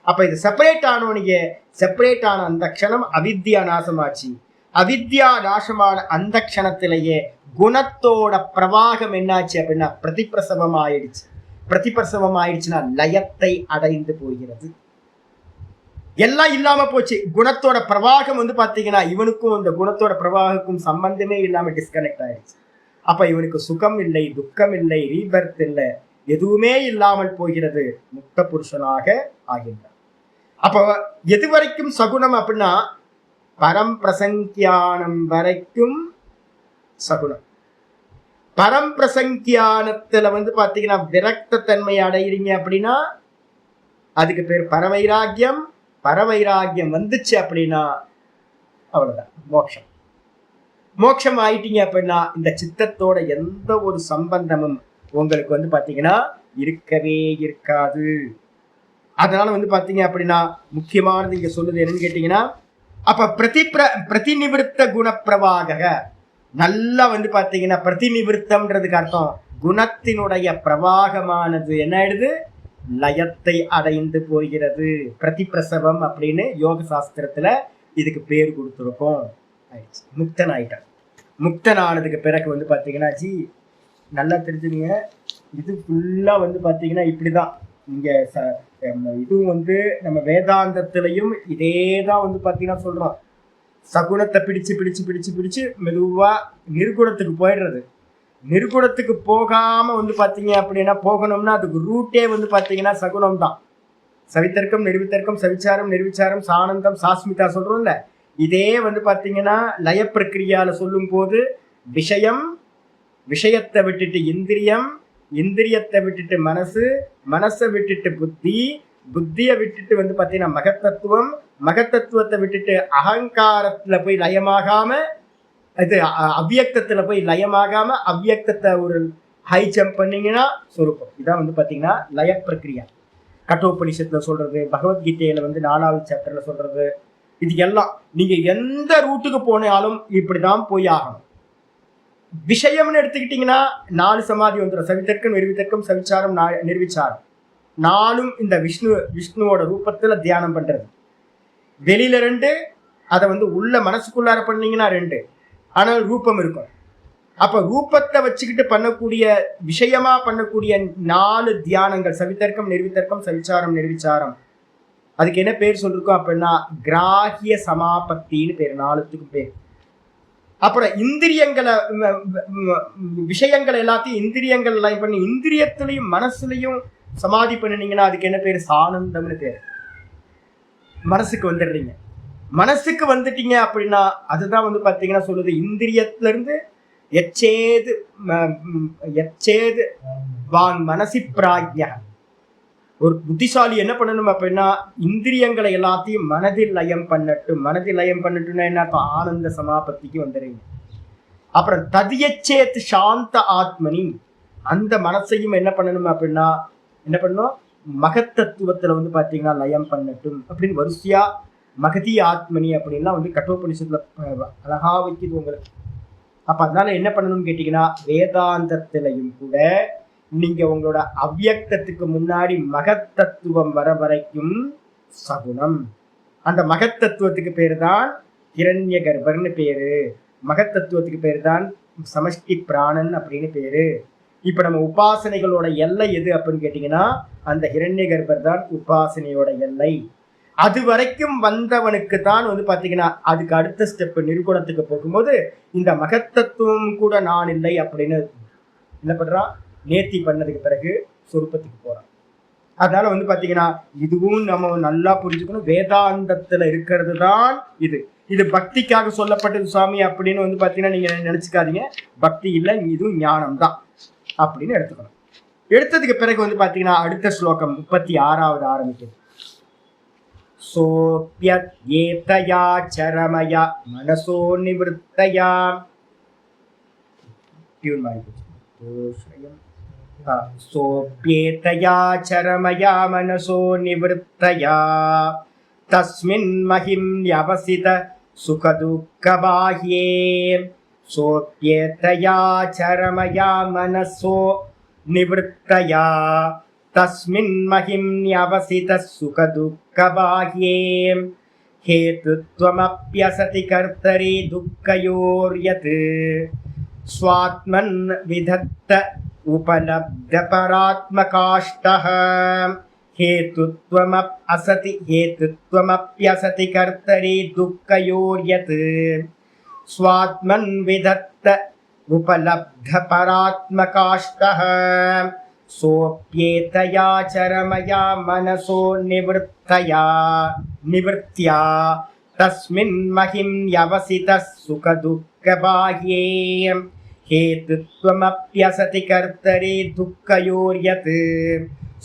அப்ப இது செப்பரேட் ஆனவனிಗೆ செப்பரேட் ஆன அந்த க்ஷணம் அவித்யா நாசமாச்சு. அவித்யா நாசமான அந்த க்ஷணத்திலேயே குணத்தோட பிரவாகம் என்னாச்சு அப்படின்னா பிரதிப்பிரசவம் ஆயிடுச்சு. பிரதிப்பிரசவம் ஆயிடுச்சுன்னா லயத்தை அடைந்து போகிறது. எல்லாம் இல்லாம போச்சு. குணத்தோட பிரவாகம் வந்து பாத்தீங்கன்னா இவனுக்கும் இந்த குணத்தோட பிரவாகக்கும் சம்பந்தமே இல்லாம டிஸ்கனெக்ட் ஆயிடுச்சு. அப்ப இவனுக்கு சுகம் இல்லை, துக்கம் இல்லை, ரீபர்த் இல்லை, எதுவுமே இல்லாமல் போகிறது. முக்த புருஷனாக ஆகின்றான். அப்ப எது வரைக்கும் சகுனம் அப்படின்னா பரம்பிரசங்கியானம் வரைக்கும் சகுனம். பரம்பிரசங்கியானத்துல வந்து பாத்தீங்கன்னா விரக்த தன்மை அடைகிறீங்க அப்படின்னா அதுக்கு பேர் பரவைராக்கியம். பரவைராக்கியம் வந்துச்சு அப்படின்னா அவ்வளவுதான் மோட்சம். மோட்சம் ஆயிட்டீங்க அப்படின்னா இந்த சித்தத்தோட எந்த ஒரு சம்பந்தமும் உங்களுக்கு வந்து பாத்தீங்கன்னா இருக்கவே இருக்காது. அதனால வந்து பாத்தீங்க அப்படின்னா முக்கியமானது இங்க சொல்லுது என்னன்னு கேட்டீங்கன்னா, அப்ப பிரதிநிவர்த்த குணப்பிரவாக நல்லா வந்து பாத்தீங்கன்னா பிரதிநிவர்த்தம்ன்றதுக்கு அர்த்தம் குணத்தினுடைய பிரவாகமானது என்ன ஆயிடுது? லயத்தை அடைந்து போகிறது. பிரதிப்பிரசவம் அப்படின்னு யோக சாஸ்திரத்துல இதுக்கு பேர் கொடுத்துருக்கோம். முக்தன் ஆயிட்டான். முக்தன் ஆனதுக்கு பிறகு வந்து பாத்தீங்கன்னா நல்லா தெரிஞ்சுங்க, இது ஃபுல்லா வந்து பாத்தீங்கன்னா இப்படிதான். இங்க இதுவும் வந்து நம்ம வேதாந்தத்திலையும் இதேதான் வந்து பாத்தீங்கன்னா சொல்றோம். சகுனத்தை பிடிச்சு பிடிச்சு பிடிச்சு பிடிச்சு மெதுவா நிர்குணத்துக்கு போயிடுறது. நிர்குணத்துக்கு போகாம வந்து பாத்தீங்க அப்படின்னா போகணும்னா அதுக்கு ரூட்டே வந்து பாத்தீங்கன்னா சகுனம் தான். சவித்தர்க்கம் நிர்வித்தர்க்கம் சவிச்சாரம் நிர்விச்சாரம் சானந்தம் சாஸ்மிதா சொல்றோம்ல, இதே வந்து பாத்தீங்கன்னா லய பிரக்கிரியால சொல்லும் போது விஷயம், விஷயத்தை விட்டுட்டு இந்திரியம், இந்திரியத்தை விட்டுட்டு மனசு, மனசை விட்டுட்டு புத்தி, புத்தியை விட்டுட்டு வந்து பாத்தீங்கன்னா மகத்தத்துவம், மகத்தத்துவத்தை விட்டுட்டு அகங்காரத்துல போய் லயமாகாம, இது அவ்வியக்தத்துல போய் லயமாகாம அவ்வியக்தத்தை ஒரு ஹை ஜம்ப் பண்ணீங்கன்னா சொரூபம். இதான் வந்து பாத்தீங்கன்னா லய பிரக்கிரியா. கட்டோபனிஷத்துல சொல்றது, பகவத்கீதையில வந்து 4வது சாப்டர்ல சொல்றது, இது எல்லாம் நீங்க எந்த ரூட்டுக்கு போனாலும் இப்படிதான் போய் ஆகணும். விஷயம்னு எடுத்துக்கிட்டீங்கன்னா 4 சமாதி வந்துடும். சவித்தர்க்கம் நிர்வித்தர்க்கம் சவிச்சாரம் நிர்விச்சாரம் 4ம் இந்த விஷ்ணுவோட ரூபத்துல தியானம் பண்றது. வெளியில 2, அதை வந்து உள்ள மனசுக்குள்ளார பண்ணீங்கன்னா 2, ஆனால் ரூபம் இருக்கும். அப்ப ரூபத்தை வச்சுக்கிட்டு பண்ணக்கூடிய விஷயமா பண்ணக்கூடிய 4 தியானங்கள் சவித்தர்க்கம் நிர்வித்தர்க்கம் சவிச்சாரம் நிர்விச்சாரம், அதுக்கு என்ன பேர் சொல்லிருக்கோம் அப்படின்னா கிராகிய சமாபத்தின்னு பேர். 4த்துக்கும் பேர். அப்புறம் இந்திரியங்களை விஷயங்கள் எல்லாத்தையும் இந்திரியங்கள் எல்லாம் பண்ணி இந்திரியத்திலையும் மனசுலையும் சமாதி பண்ணினீங்கன்னா அதுக்கு என்ன பேர்? சானந்தம்னு பேர். மனசுக்கு வந்துடுறீங்க. மனசுக்கு வந்துட்டீங்க அப்படின்னா அதுதான் வந்து பாத்தீங்கன்னா சொல்லுது இந்திரியத்துல இருந்து எச்சேது வான் மனசி பிராக்யா. ஒரு புத்திசாலி என்ன பண்ணணும் அப்படின்னா இந்திரியங்களை எல்லாத்தையும் மனதில் லயம் பண்ணட்டும். மனதில் லயம் பண்ணட்டும்னா என்ன? ஆனந்த சமாபத்திக்கு வந்துடுறீங்க. அப்புறம் ததியச்சேத் சாந்த ஆத்மனி, அந்த மனசையும் என்ன பண்ணணும் அப்படின்னா என்ன பண்ணணும்? மகத்தத்துவத்துல வந்து பாத்தீங்கன்னா லயம் பண்ணட்டும் அப்படின்னு வரிசையா மகதி ஆத்மனி அப்படின்லாம் வந்து கட்டோபனிஷத்துல அழகா வைக்குது உங்களுக்கு. அப்ப அதனால என்ன பண்ணணும்னு கேட்டீங்கன்னா வேதாந்தத்திலையும் கூட நீங்க உங்களோட அவ்வியக்தத்துக்கு முன்னாடி மகத்தத்துவம் வர வரைக்கும் சகுனம். அந்த மகத்தத்துவத்துக்கு பேரு தான் ஹிரண்ய கர்ப்பர்னு பேரு. மகத்தத்துவத்துக்கு பேரு தான் சமஷ்டி பிராணன் அப்படின்னு பேரு. இப்ப நம்ம உபாசனைகளோட எல்லை எது அப்படின்னு கேட்டீங்கன்னா அந்த ஹிரண்ய கர்ப்பர் தான் உபாசனையோட எல்லை. அது வரைக்கும் வந்தவனுக்கு தான் வந்து பாத்தீங்கன்னா அதுக்கு அடுத்த ஸ்டெப் நிர்குணத்துக்கு போகும்போது இந்த மகத்தத்துவம் கூட நான் இல்லை அப்படின்னு என்ன பண்றான்? நேர்த்தி பண்ணதுக்கு பிறகு சொரூபத்துக்கு போறான். அதனால வந்து பாத்தீங்கன்னா இதுவும் நம்ம நல்லா புரிஞ்சுக்கணும். வேதாந்தத்துல இருக்கிறது தான் இது. இது பக்திக்காக சொல்லப்பட்டது சுவாமி அப்படின்னு வந்து பாத்தீங்கன்னா நீங்க நினைச்சுக்காதீங்க. பக்தி இல்லை, இதுவும் ஞானம் தான் அப்படின்னு எடுத்துக்கணும். எடுத்ததுக்கு பிறகு வந்து பாத்தீங்கன்னா அடுத்த ஸ்லோகம் 36வது ஆரம்பிக்குது. சோப்யத்யேதயா சரமயா மனசோ நிவృత్తயா டியூன் மாதிரி சோப்யேதயா சரமயா மனசோ நிவృత్తயா தஸ்மின் மஹிம் யவசித சுகதுக்கபாஹ்யே சோப்யேதயா சரமயா மனசோ நிவృత్తயா தஸ்மின் மஹிம் யவசித சுகதுக்கபாஹ்யே हेतुत्वमप्यसति कर्तरि दुःखयोर्यत् स्वात्मन् विधत्त उपलब्धपरात्मकाष्ठः हेतुत्वमप्यसति कर्तरि दुःखयोर्यत् स्वात्मन् विधत्त उपलब्धपरात्मकाष्ठः सोप्येतया चरमया मनसो निवृत्त्या तस्मिन् महिं यवसितः सुखदुःखबाह्ये हेतुत्वमप्यसति कर्तरि दुःखयोर्यत्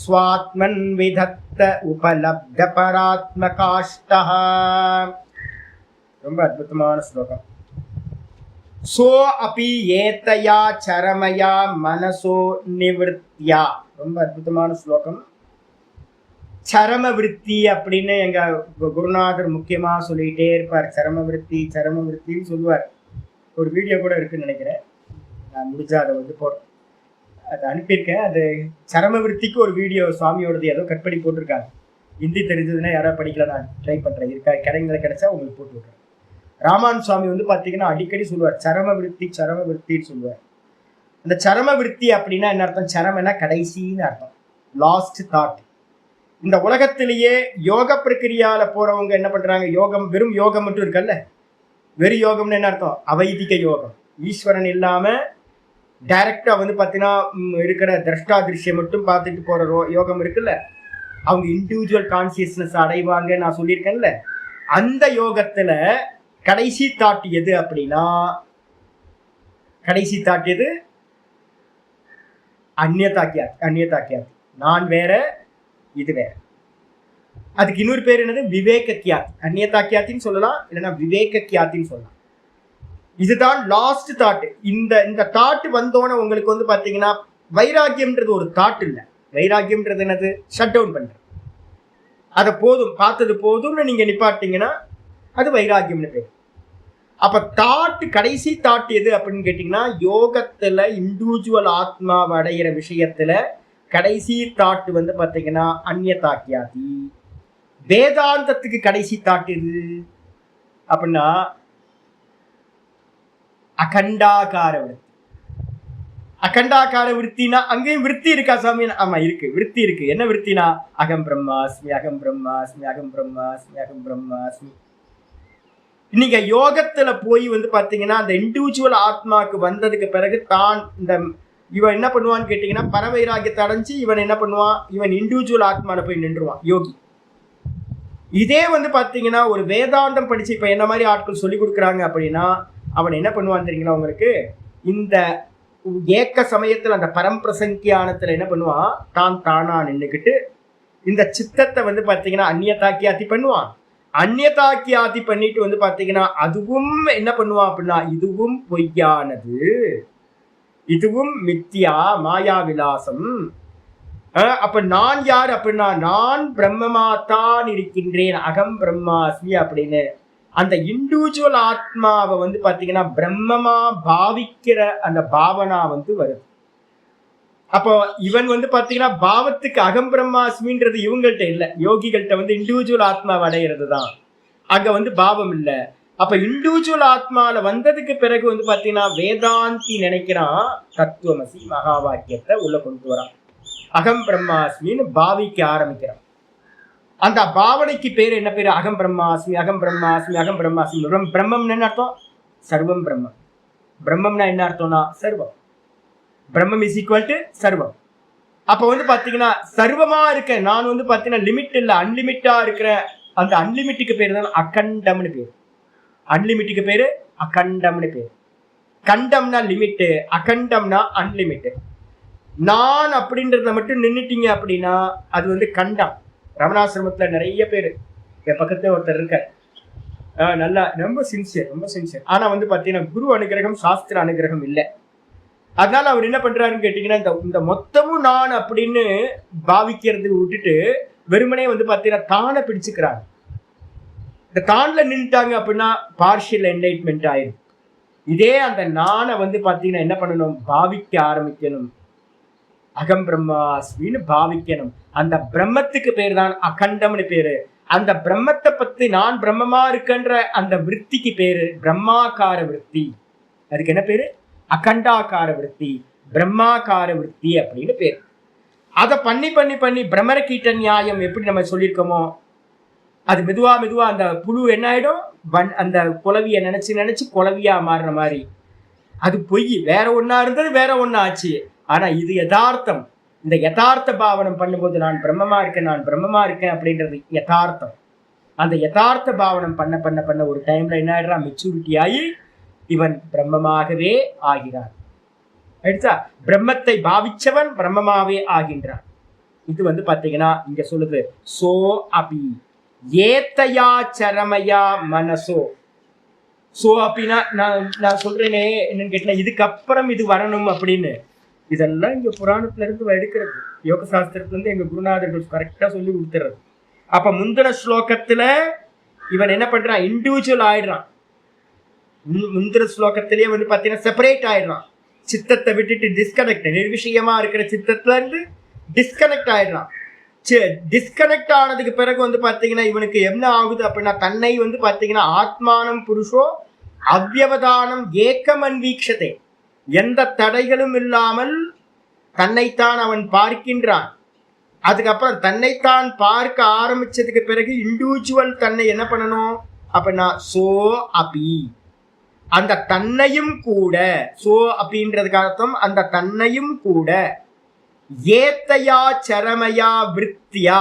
स्वात्मन् विधत्त उपलब्धपरात्मकाष्ठः. ரொம்ப அற்புதமான ஸ்லோகம். சோ அபி ஏதயா சரமயா மனசோ நிவృత్త్యా. ரொம்ப அற்புதமான ஸ்லோகம். சரம விருத்தி அப்படின்னு எங்க குருநாதர் முக்கியமா சொல்லிட்டே இருப்பார். சரம விருத்தின்னு சொல்லுவார். ஒரு வீடியோ கூட இருக்குன்னு நினைக்கிறேன். நான் முடிஞ்சா அதை வந்து அதை அனுப்பியிருக்கேன். அது சரம விருத்திக்கு ஒரு வீடியோ சுவாமியோடது ஏதோ கட் பண்ணி போட்டிருக்காங்க. ஹிந்தி தெரிஞ்சதுன்னா யாராவது படிக்கலாம், நான் ட்ரை பண்றேன். கிடைச்சா உங்களுக்கு போட்டு விட்றேன். ராமான் சுவாமி வந்து பாத்தீங்கன்னா அடிக்கடி சொல்லுவார் சரம விருத்தின்னு சொல்லுவார். அந்த சரம விருத்தி அப்படின்னா என்ன அர்த்தம்? சரமனா கடைசின்னு அர்த்தம், லாஸ்ட் தாட். இந்த உலகத்திலேயே யோக பிரக்கிரியால போறவங்க என்ன பண்றாங்க? யோகம், வெறும் யோகம் மட்டும் இருக்கல்ல. வெறும் யோகம்னு என்ன அர்த்தம்? அவைதிக யோகம். ஈஸ்வரன் இல்லாம டைரக்டா வந்து பாத்தீங்கன்னா இருக்கிற திரஷ்டா திருஷ்யம் மட்டும் பார்த்துட்டு போற யோகம் இருக்குல்ல, அவங்க இண்டிவிஜுவல் கான்சியஸ்னஸ் அடைவாங்க. நான் சொல்லியிருக்கேன்ல, அந்த யோகத்துல கடைசி தாட் எது அப்படின்னா, கடைசி தாட் எது? அந்நியதாக்கியாத். நான் வேற, இது வேற. அதுக்கு இன்னொரு பேர் என்னது? விவேக கியாத். அந்நியதாக்கியாத்தின்னு சொல்லலாம், இல்லைன்னா விவேக கியாத்தின்னு சொல்லலாம். இதுதான் லாஸ்ட் தாட். இந்த தாட் வந்தோன்னு உங்களுக்கு வந்து பாத்தீங்கன்னா வைராக்கியம்ன்றது ஒரு தாட் இல்லை. வைராக்கியம்ன்றது என்னது? ஷட் டவுன் பண்றது. அதை போதும், பார்த்தது போதும்னு நீங்க நிப்பாட்டீங்கன்னா அது வைராக்கியம்னு பேர். அப்ப தாட், கடைசி தாட் எது அப்படின்னு கேட்டீங்கன்னா, யோகத்துல இண்டிவிஜுவல் ஆத்மாவை அடைகிற விஷயத்துல கடைசி தாட் வந்து பாத்தீங்கன்னா அந்நியதாக்கியாதி. வேதாந்தத்துக்கு கடைசி தாட் எது அப்படின்னா அகண்டாகார விருத்தி. அகண்டாகார விருத்தினா அங்கேயும் விருத்தி இருக்கா சாமி? ஆமா இருக்கு, விருத்தி இருக்கு. என்ன விருத்தினா? அகம் பிரம்மாஸ்மி, அகம் பிரம்மாஸ்மி, அகம் பிரம்மாஸ்மி, அகம் பிரம்மாஸ்மி. நீங்க யோகத்துல போய் வந்து பாத்தீங்கன்னா அந்த இண்டிவிஜுவல் ஆத்மாக்கு வந்ததுக்கு பிறகு தான் இவன் என்ன பண்ணுவான்னு கேட்டீங்கன்னா, பரவைராகியத்தை அடைஞ்சு இவன் என்ன பண்ணுவான்? இவன் இண்டிவிஜுவல் ஆத்மால போய் நின்றுவான் யோகி. இதே வந்து பாத்தீங்கன்னா ஒரு வேதாந்தம் படிச்சு இப்ப என்ன மாதிரி ஆட்கள் சொல்லி கொடுக்குறாங்க அப்படின்னா, அவன் என்ன பண்ணுவான் தெரியுங்களா உங்களுக்கு? இந்த ஏக்க சமயத்துல அந்த பரம்பிரசங்கியானத்துல என்ன பண்ணுவான்? தானா நின்றுக்கிட்டு இந்த சித்தத்தை வந்து பாத்தீங்கன்னா அந்நியதாக்கியாத்தி பண்ணுவான். அந்நியதாக்கியாத்தி பண்ணிட்டு வந்து பாத்தீங்கன்னா அதுவும் என்ன பண்ணுவான் அப்படின்னா, இதுவும் பொய்யானது, இதுவும் மித்தியா, மாயா விலாசம். அப்ப நான் யார் அப்படின்னா, நான் பிரம்மமாத்தான் இருக்கின்றேன், அகம் பிரம்மாஸ்மி அப்படின்னு அந்த இண்டிவிஜுவல் ஆத்மாவை வந்து பாத்தீங்கன்னா பிரம்மமா பாவிக்கிற அந்த பாவனா வந்து வருது. அப்போ இவன் வந்து பாத்தீங்கன்னா பாவத்துக்கு அகம் பிரம்மாஸ்மின்றது இவங்கள்ட்ட இல்ல, யோகிகள்கிட்ட வந்து இண்டிவிஜுவல் ஆத்மாவை அடைகிறது தான். அங்க வந்து பாவம் இல்லை. அப்ப இண்டிவிஜுவல் ஆத்மால வந்ததுக்கு பிறகு வந்து பாத்தீங்கன்னா வேதாந்தி நினைக்கிறான் தத்துவமசி மகா வாக்கியத்தை உள்ள கொண்டு வரான். அகம் பிரம்மாஸ்மின்னு பாவிக்க ஆரம்பிக்கிறான். அந்த பாவனைக்கு பேர் என்ன பேரு? அகம் பிரம்மாஸ்மி, அகம் பிரம்மாஸ்மி, அகம் பிரம்மாஸ்மி. பிரம்மம்னு என்ன அர்த்தம்? சர்வம் பிரம்மம். பிரம்மம்னா என்ன அர்த்தம்னா சர்வம். பிரம்மம் இஸ் ஈக்குவல் டு சர்வம். அப்ப வந்து பாத்தீங்கன்னா சர்வமா இருக்க நான் வந்து பாத்தீங்கன்னா லிமிட் இல்ல, அன்லிமிட்டா இருக்கிற அந்த அன்லிமிட்டுக்கு பேரு தான் அகண்டம்னு பேரு. அன்லிமிட்டுக்கு பேரு அகண்டம்னு பேரு. கண்டம்னா லிமிட், அகண்டம்னா அன்லிமிட். நான் அப்படின்றத மட்டும் நின்னுட்டீங்க அப்படின்னா அது வந்து கண்டம். ரமணாசிரமத்துல நிறைய பேர், என் பக்கத்துல ஒருத்தர் இருக்கார், நல்லா ரொம்ப சின்சியர். ஆனா வந்து பாத்தீங்கன்னா குரு அனுகிரகம் சாஸ்திர அனுகிரகம் இல்லை. அதனால அவர் என்ன பண்றாருன்னு கேட்டீங்கன்னா, இந்த மொத்தமும் நான் அப்படின்னு பாவிக்கிறது விட்டுட்டு வெறுமனே வந்து பாத்தீங்கன்னா தானை பிடிச்சுக்கிறாங்க. இந்த தான்ல நின்றுட்டாங்க அப்படின்னா பார்ஷியல் என்லைட்மெண்ட் ஆயிடும். இதே அந்த நானை வந்து பாத்தீங்கன்னா என்ன பண்ணணும், பாவிக்க ஆரம்பிக்கணும். அகம் பிரம்மாஸ்மின்னு பாவிக்கணும். அந்த பிரம்மத்துக்கு பேர் தான் அகண்டம்னு பேரு. அந்த பிரம்மத்தை பத்தி நான் பிரம்மமா இருக்கன்ற அந்த விற்த்திக்கு பேரு பிரம்மாக்கார விற்பி. அதுக்கு என்ன பேரு, அகண்டாக்கார விற்பி, பிரம்மாக்கார விற்பி அப்படின்னு பேரு. அதை பண்ணி பண்ணி பண்ணி பிரம்மர கீட்ட நியாயம் எப்படி நம்ம சொல்லியிருக்கோமோ அது மெதுவா மெதுவா அந்த புழு என்ன ஆயிடும், அந்த குலவிய நினைச்சு குலவியா மாறுற மாதிரி. அது பொய், வேற ஒன்னா இருந்தது வேற ஒன்னா ஆச்சு. ஆனா இது யதார்த்தம். இந்த யதார்த்த பாவனம் பண்ணும்போது நான் பிரம்மமா இருக்கேன் அப்படின்றது யதார்த்தம். அந்த யதார்த்த பாவனம் பண்ண பண்ண பண்ண ஒரு டைம்ல என்ன ஆயிடுறான், மெச்சூரிட்டி ஆகி இவன் பிரம்மமாகவே ஆகிறான். ஆயிடுச்சா? பிரம்மத்தை பாவிச்சவன் பிரம்மமாவே ஆகின்றான். இது வந்து பாத்தீங்கன்னா இங்க சொல்லுது, சோ அபி ஏத்தையா சரமையா மனசோ. சோ அப்படின்னா நான் சொல்றேனே என்னன்னு கேட்டா, இதுக்கப்புறம் இது வரணும் அப்படின்னு. இதெல்லாம் இங்க புராணத்துல இருந்து எடுக்கிறது, யோக சாஸ்திரத்துல இருந்து எங்க குருநாதர்கள் கரெக்டா சொல்லி கொடுத்துறது. அப்ப முந்தின ஸ்லோகத்துல இவன் என்ன பண்றான், இண்டிவிஜுவல் ஆயிடுறான். முந்தின ஸ்லோகத்திலேயே வந்து பாத்தீங்கன்னா செப்பரேட் ஆயிடுறான். சித்தத்தை விட்டுட்டு டிஸ்கனெக்ட், நிர்விஷயமா இருக்கிற சித்தத்துல இருந்து டிஸ்கனெக்ட் ஆயிடுறான். டிஸ்கனெக்ட் ஆனதுக்கு பிறகு வந்து பாத்தீங்கன்னா இவனுக்கு என்ன ஆகுது அப்படின்னா, தன்னை வந்து பாத்தீங்கன்னா ஆத்மானம் புருஷோ அவ்யவதானம் ஏக்கமன் வீக்ஷதே, எந்த தடைகளும் இல்லாமல் தன்னைத்தான் அவன் பார்க்கின்றான். அதுக்கப்புறம் தன்னைத்தான் பார்க்க ஆரம்பிச்சதுக்கு பிறகு இண்டிவிஜுவல் தன்னை என்ன பண்ணணும் அப்படின்னா, சோ அபி, அந்த தன்னையும் கூட, சோ அப்படின்றதுக்கு அர்த்தம் அந்த தன்னையும் கூட, ஏத்தையா சரமையா விற்த்தியா,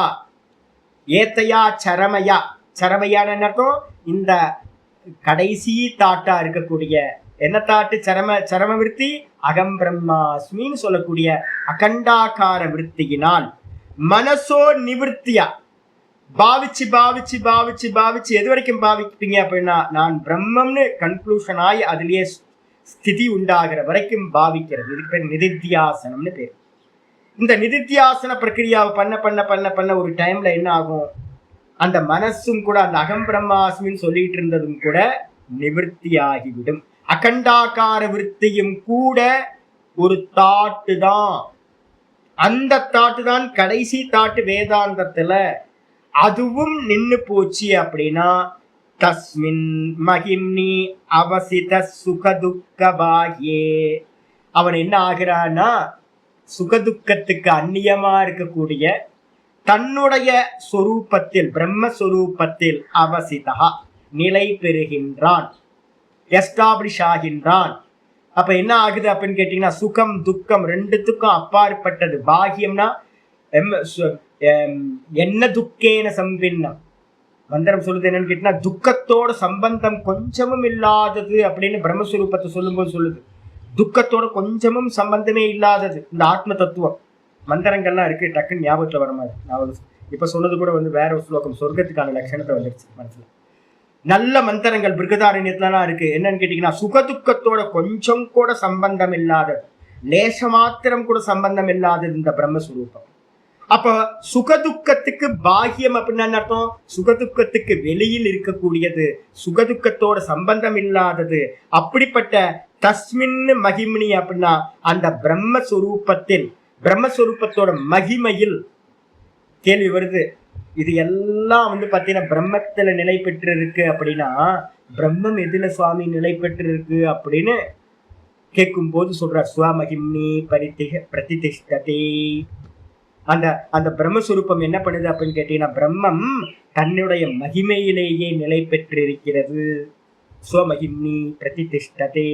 ஏத்தையா சரமையா, சரமையான அர்த்தம் இந்த கடைசி தாட்டா இருக்கக்கூடிய என்ன தாட்டு, சரம விற்பி, அகம் பிரம்மாஸ்மின்னு சொல்லக்கூடிய அகண்டாக்கார விற்த்தியினால் மனசோ நிவர்த்தியா, பாவிச்சு பாவிச்சு பாவிச்சு பாவிச்சு எது வரைக்கும் பாவிப்பீங்க அப்படின்னா, நான் பிரம்மம்னு கன்க்ளூஷன் ஆகி அதுலயே ஸ்திதி உண்டாகிற வரைக்கும் பாவிக்கிறது. இதுக்கு பேர் நிதித்தியாசனம்னு பேர். இந்த நிதித்தியாசன பிரக்கிரியாவை பண்ண பண்ண பண்ண பண்ண ஒரு டைம்ல என்ன ஆகும், அந்த மனசும் கூட அந்த அகம் பிரம்மாஸ்மின்னு சொல்லிட்டு இருந்ததும் கூட நிவர்த்தி ஆகிவிடும். அகண்டாக்கார விற்த்தியும் கூட ஒரு தாட்டு தான். அந்த தாட்டு தான் கடைசி தாட்டு வேதாந்தத்துல. அதுவும் நின்னு போச்சு அப்படின்னா தஸ்மின் மகிம்னி அவசித சுகதுக்க பாக்யே, அவன் என்ன ஆகிறான்னா சுகதுக்கத்துக்கு அந்நியமா இருக்கக்கூடிய தன்னுடைய சொரூபத்தில், பிரம்மஸ்வரூபத்தில் அவசிதா நிலை பெறுகின்றான், எஸ்டாப்ளிஷ் ஆகின்றான். அப்ப என்ன ஆகுது அப்படின்னு கேட்டீங்கன்னா, சுகம் துக்கம் ரெண்டுத்துக்கும் அப்பாற்பட்டது. பாகியம்னா என்ன துக்கேன சம்பின்னம், மந்திரம் சொல்லுது என்னன்னு கேட்டீங்கன்னா, துக்கத்தோட சம்பந்தம் கொஞ்சமும் இல்லாதது அப்படின்னு பிரம்மஸ்வரூபத்தை சொல்லும்போது சொல்லுது. துக்கத்தோட கொஞ்சமும் சம்பந்தமே இல்லாதது இந்த ஆத்ம தத்துவம். மந்திரங்கள்லாம் இருக்கு, டக்குன்னு ஞாபகத்துல வர மாதிரி. நான் இப்ப சொன்னது கூட வந்து வேற ஒரு ஸ்லோகம், சொர்க்கத்துக்கான லட்சணத்தை வந்துருச்சு மனசுல. நல்ல மந்திரங்கள் பிருகதாரண்யத்துலாம் இருக்கு. என்னன்னு கேட்டீங்கன்னா, சுகதுக்கத்தோட கொஞ்சம் கூட சம்பந்தம் இல்லாதது, லேச மாத்திரம் கூட சம்பந்தம் இல்லாதது இந்த பிரம்மஸ்வரூபம். அப்ப சுகதுக்கத்துக்கு பாகியம் அப்படின்னு அர்த்தம், சுகதுக்கத்துக்கு வெளியில் இருக்கக்கூடியது, சுகதுக்கத்தோட சம்பந்தம் இல்லாதது. அப்படிப்பட்ட தஸ்மின் மகிமினி அப்படின்னா அந்த பிரம்மஸ்வரூபத்தில், பிரம்மஸ்வரூபத்தோட மகிமையில் கேள்வி வருது. இது எல்லாம் வந்து பாத்தீங்கன்னா பிரம்மத்துல நிலை பெற்று இருக்கு அப்படின்னா, பிரம்மம் எதுல சுவாமி நிலை பெற்று இருக்கு அப்படின்னு கேட்கும் போது சொல்ற, ஸ்வமகிம்னி பிரதிஷ்டதே. அந்த அந்த பிரம்மஸ்வரூபம் என்ன பண்ணுது அப்படின்னு கேட்டீங்கன்னா, பிரம்மம் தன்னுடைய மகிமையிலேயே நிலை பெற்று இருக்கிறது. ஸ்வமகிம்னி பிரதிஷ்டதே.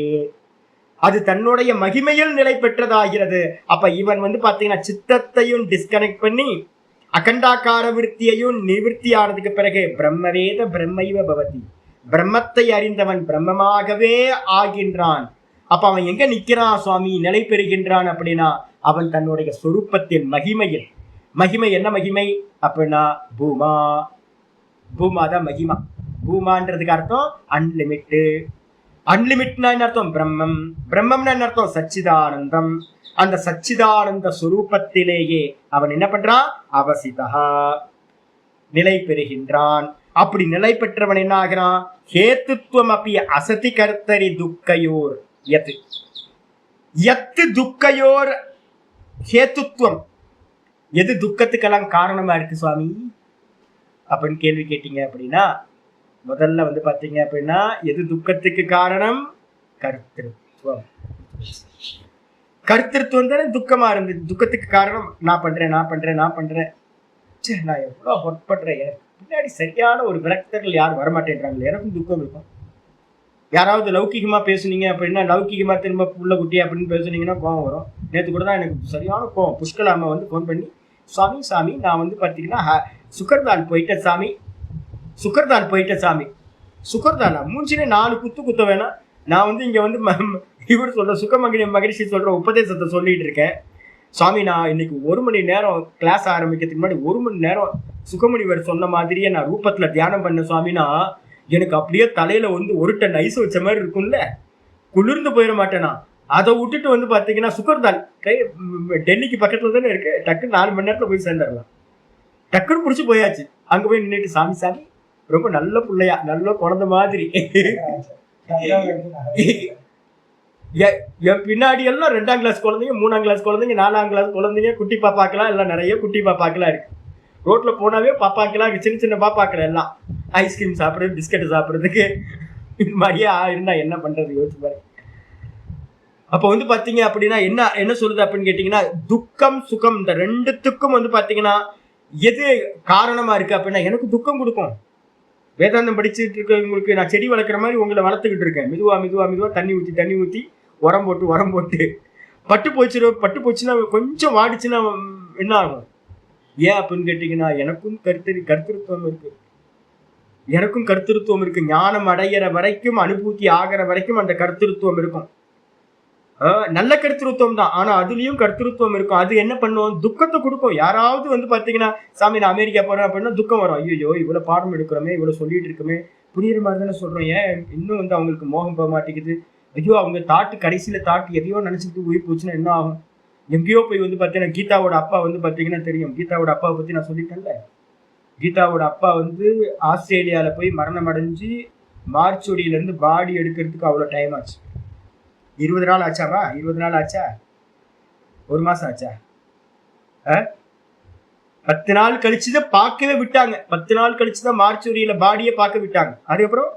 அது தன்னுடைய மகிமையில் நிலை பெற்றதாகிறது. அப்ப இவன் வந்து பாத்தீங்கன்னா சித்தத்தையும் டிஸ்கனெக்ட் பண்ணி அகண்டாக்கார விருத்தியையும் நிவர்த்தி ஆனதுக்கு பிறகு பிரம்மவேத பிரம்மைவ பவதி, பிரம்மத்தை அறிந்தவன் பிரம்மமாகவே ஆகின்றான். அப்ப அவன் எங்க நிக்கிறான் சுவாமி, நிலை பெறுகின்றான் அப்படின்னா அவன் தன்னுடைய சொரூபத்தின் மகிமையில். மகிமை என்ன மகிமை அப்படின்னா பூமா, பூமா தான் மகிமா. பூமான்றதுக்கு அர்த்தம் அன்லிமிட்டு. அன்லிமிட்னா என்ன அர்த்தம்? பிரம்மம். பிரம்மம்னா என்ன அர்த்தம்? சச்சிதானந்தம். அந்த சச்சிதானந்த சுரூபத்திலேயே அவன் என்ன பண்றான்? அவசிதா, நிலை பெறுகின்றான். அப்படி நிலை பெற்றவன் என்ன ஆகிறான்? ஹேத்துவம் அப்படி அசதி கர்த்தரி துக்கையோர் யத், யத் துக்கையோர் ஹேத்துவம். எது துக்கத்துக்கெல்லாம் காரணமா இருக்கு சுவாமி அப்படின்னு கேள்வி கேட்டீங்க அப்படின்னா, முதல்ல வந்து பாத்தீங்க அப்படின்னா எது துக்கத்துக்கு காரணம்? கர்த்திருவம். கர்த்திருவம் தானே துக்கமா இருந்தது. துக்கத்துக்கு காரணம் நான் பண்றேன் நான் பண்றேன் நான் பண்றேன், நான் எவ்வளவு ஒர்க் பண்றேன், பின்னாடி சரியான ஒரு விரக்தர்கள் யாரும் வரமாட்டேன்றாங்களே, எனக்கும் துக்கம் இருக்கும். யாராவது லௌகிகமா பேசுனீங்க அப்படின்னா, லௌகிகமா திரும்ப புள்ள குட்டி அப்படின்னு பேசுனீங்கன்னா கோவம் வரும். நேற்று கூட தான் எனக்கு சரியான கோவம். புஷ்கலாமா வந்து ஃபோன் பண்ணி, சாமி சாமி நான் வந்து பார்த்தீங்கன்னா சுகர்தான் போயிட்டேன் சாமி, சுகர்தான் போயிட்டேன் சாமி. சுகர்தானா? மூஞ்சிலே 4 குத்து குத்த வேணாம். நான் வந்து இங்கே வந்து இவர் சொல்ற சுகமகிரி மகிழ்ச்சி சொல்ற உபதேசத்தை சொல்லிட்டு இருக்கேன். சுவாமி நான் இன்னைக்கு 1 மணி நேரம் கிளாஸ் ஆரம்பிக்கிறதுக்கு முன்னாடி 1 மணி நேரம் சுகமுனிவர் சொன்ன மாதிரியே நான் ரூபத்தில் தியானம் பண்ண சுவாமினா, எனக்கு அப்படியே தலையில வந்து ஒரு டன் ஐஸ் வச்ச மாதிரி இருக்கும்ல, குளிர்ந்து போயிட மாட்டேனா. அதை விட்டுட்டு வந்து பார்த்தீங்கன்னா சுகர்தான் டெல்லிக்கு பக்கத்துல தானே இருக்கு, டக்குன்னு 4 மணி நேரத்தில் போய் சேர்ந்துடலாம். டக்குன்னு பிடிச்சி போயாச்சு. அங்கே போய் நின்றுட்டு சாமி சாமி ரொம்ப நல்ல பிள்ளையா, நல்ல குழந்தை மாதிரி. என் பின்னாடி எல்லாம் 2ஆம் கிளாஸ் குழந்தைங்க, 3ஆம் கிளாஸ் குழந்தைங்க, 4ஆம் கிளாஸ் குழந்தைங்க, குட்டி பாப்பாக்கெல்லாம் எல்லாம் நிறைய குட்டி பாப்பாக்கெல்லாம் இருக்கு. ரோட்ல போனாவே பாப்பாக்கெல்லாம் இருக்கு, சின்ன சின்ன பாப்பாக்கள் எல்லாம் ஐஸ்கிரீம் சாப்பிட்றது, பிஸ்கட் சாப்பிட்றதுக்கு. இது மாதிரியே இருந்தா என்ன பண்றது யோசிச்சு பாருங்க. அப்ப வந்து பாத்தீங்க அப்படின்னா என்ன சொல்லுது அப்படின்னு கேட்டீங்கன்னா, துக்கம் சுகம் இந்த ரெண்டுத்துக்கும் வந்து பாத்தீங்கன்னா எது காரணமா இருக்கு அப்படின்னா, எனக்கு துக்கம் கொடுக்கும். வேதாந்தம் படிச்சுட்டு இருக்கவங்களுக்கு நான் செடி வளர்க்குற மாதிரி உங்களை வளர்த்துக்கிட்டு இருக்கேன். மெதுவா மெதுவா மெதுவா தண்ணி ஊற்றி உரம் போட்டு பட்டு போச்சுன்னா கொஞ்சம் வாடிச்சுன்னா என்ன ஆகும்? ஏன் அப்படின்னு கேட்டீங்கன்னா, எனக்கும் கருத்திருத்துவம் இருக்கு, எனக்கும் கருத்திருத்துவம் இருக்கு. ஞானம் அடையிற வரைக்கும், அனுபூதி ஆகிற வரைக்கும் அந்த கருத்திருத்துவம் இருக்கும். நல்ல கருத்திருத்துவம் தான், ஆனா அதுலயும் கருத்திருத்துவம் இருக்கும். அது என்ன பண்ணுவோம்? துக்கத்தை கொடுக்கும். யாராவது வந்து பாத்தீங்கன்னா, சாமி நான் அமெரிக்கா போறேன் அப்படின்னா துக்கம் வரும். ஐயோ இவ்வளவு பாடம் எடுக்கிறோமே, இவ்வளவு சொல்லிட்டு இருக்கோமே, புரியுற மாதிரி தானே சொல்றோம், ஏன் இன்னும் வந்து அவங்களுக்கு மோகம் போக மாட்டேங்குது? ஐயோ அவங்க கடைசியில எதையோ நினைச்சுட்டு உயிர் போச்சுன்னா என்ன ஆகும்? எங்கேயோ போய் வந்து பாத்தீங்கன்னா, கீதாவோட அப்பா வந்து பாத்தீங்கன்னா தெரியும், கீதாவோட அப்பாவை பத்தி நான் சொல்லிட்டேன்ல. கீதாவோட அப்பா வந்து ஆஸ்திரேலியால போய் மரணம் அடைஞ்சு மார்ச்சொடியில இருந்து பாடி எடுக்கிறதுக்கு அவ்வளவு டைம் ஆச்சு. 20 நாள் ஆச்சாவா? 20 நாள் ஆச்சா? 1 மாசம் ஆச்சா? 10 நாள் கழிச்சுதான் பார்க்கவே விட்டாங்க. 10 நாள் கழிச்சுதான் மார்ச்சொடியில பாடியை பார்க்க விட்டாங்க. அதுக்கப்புறம்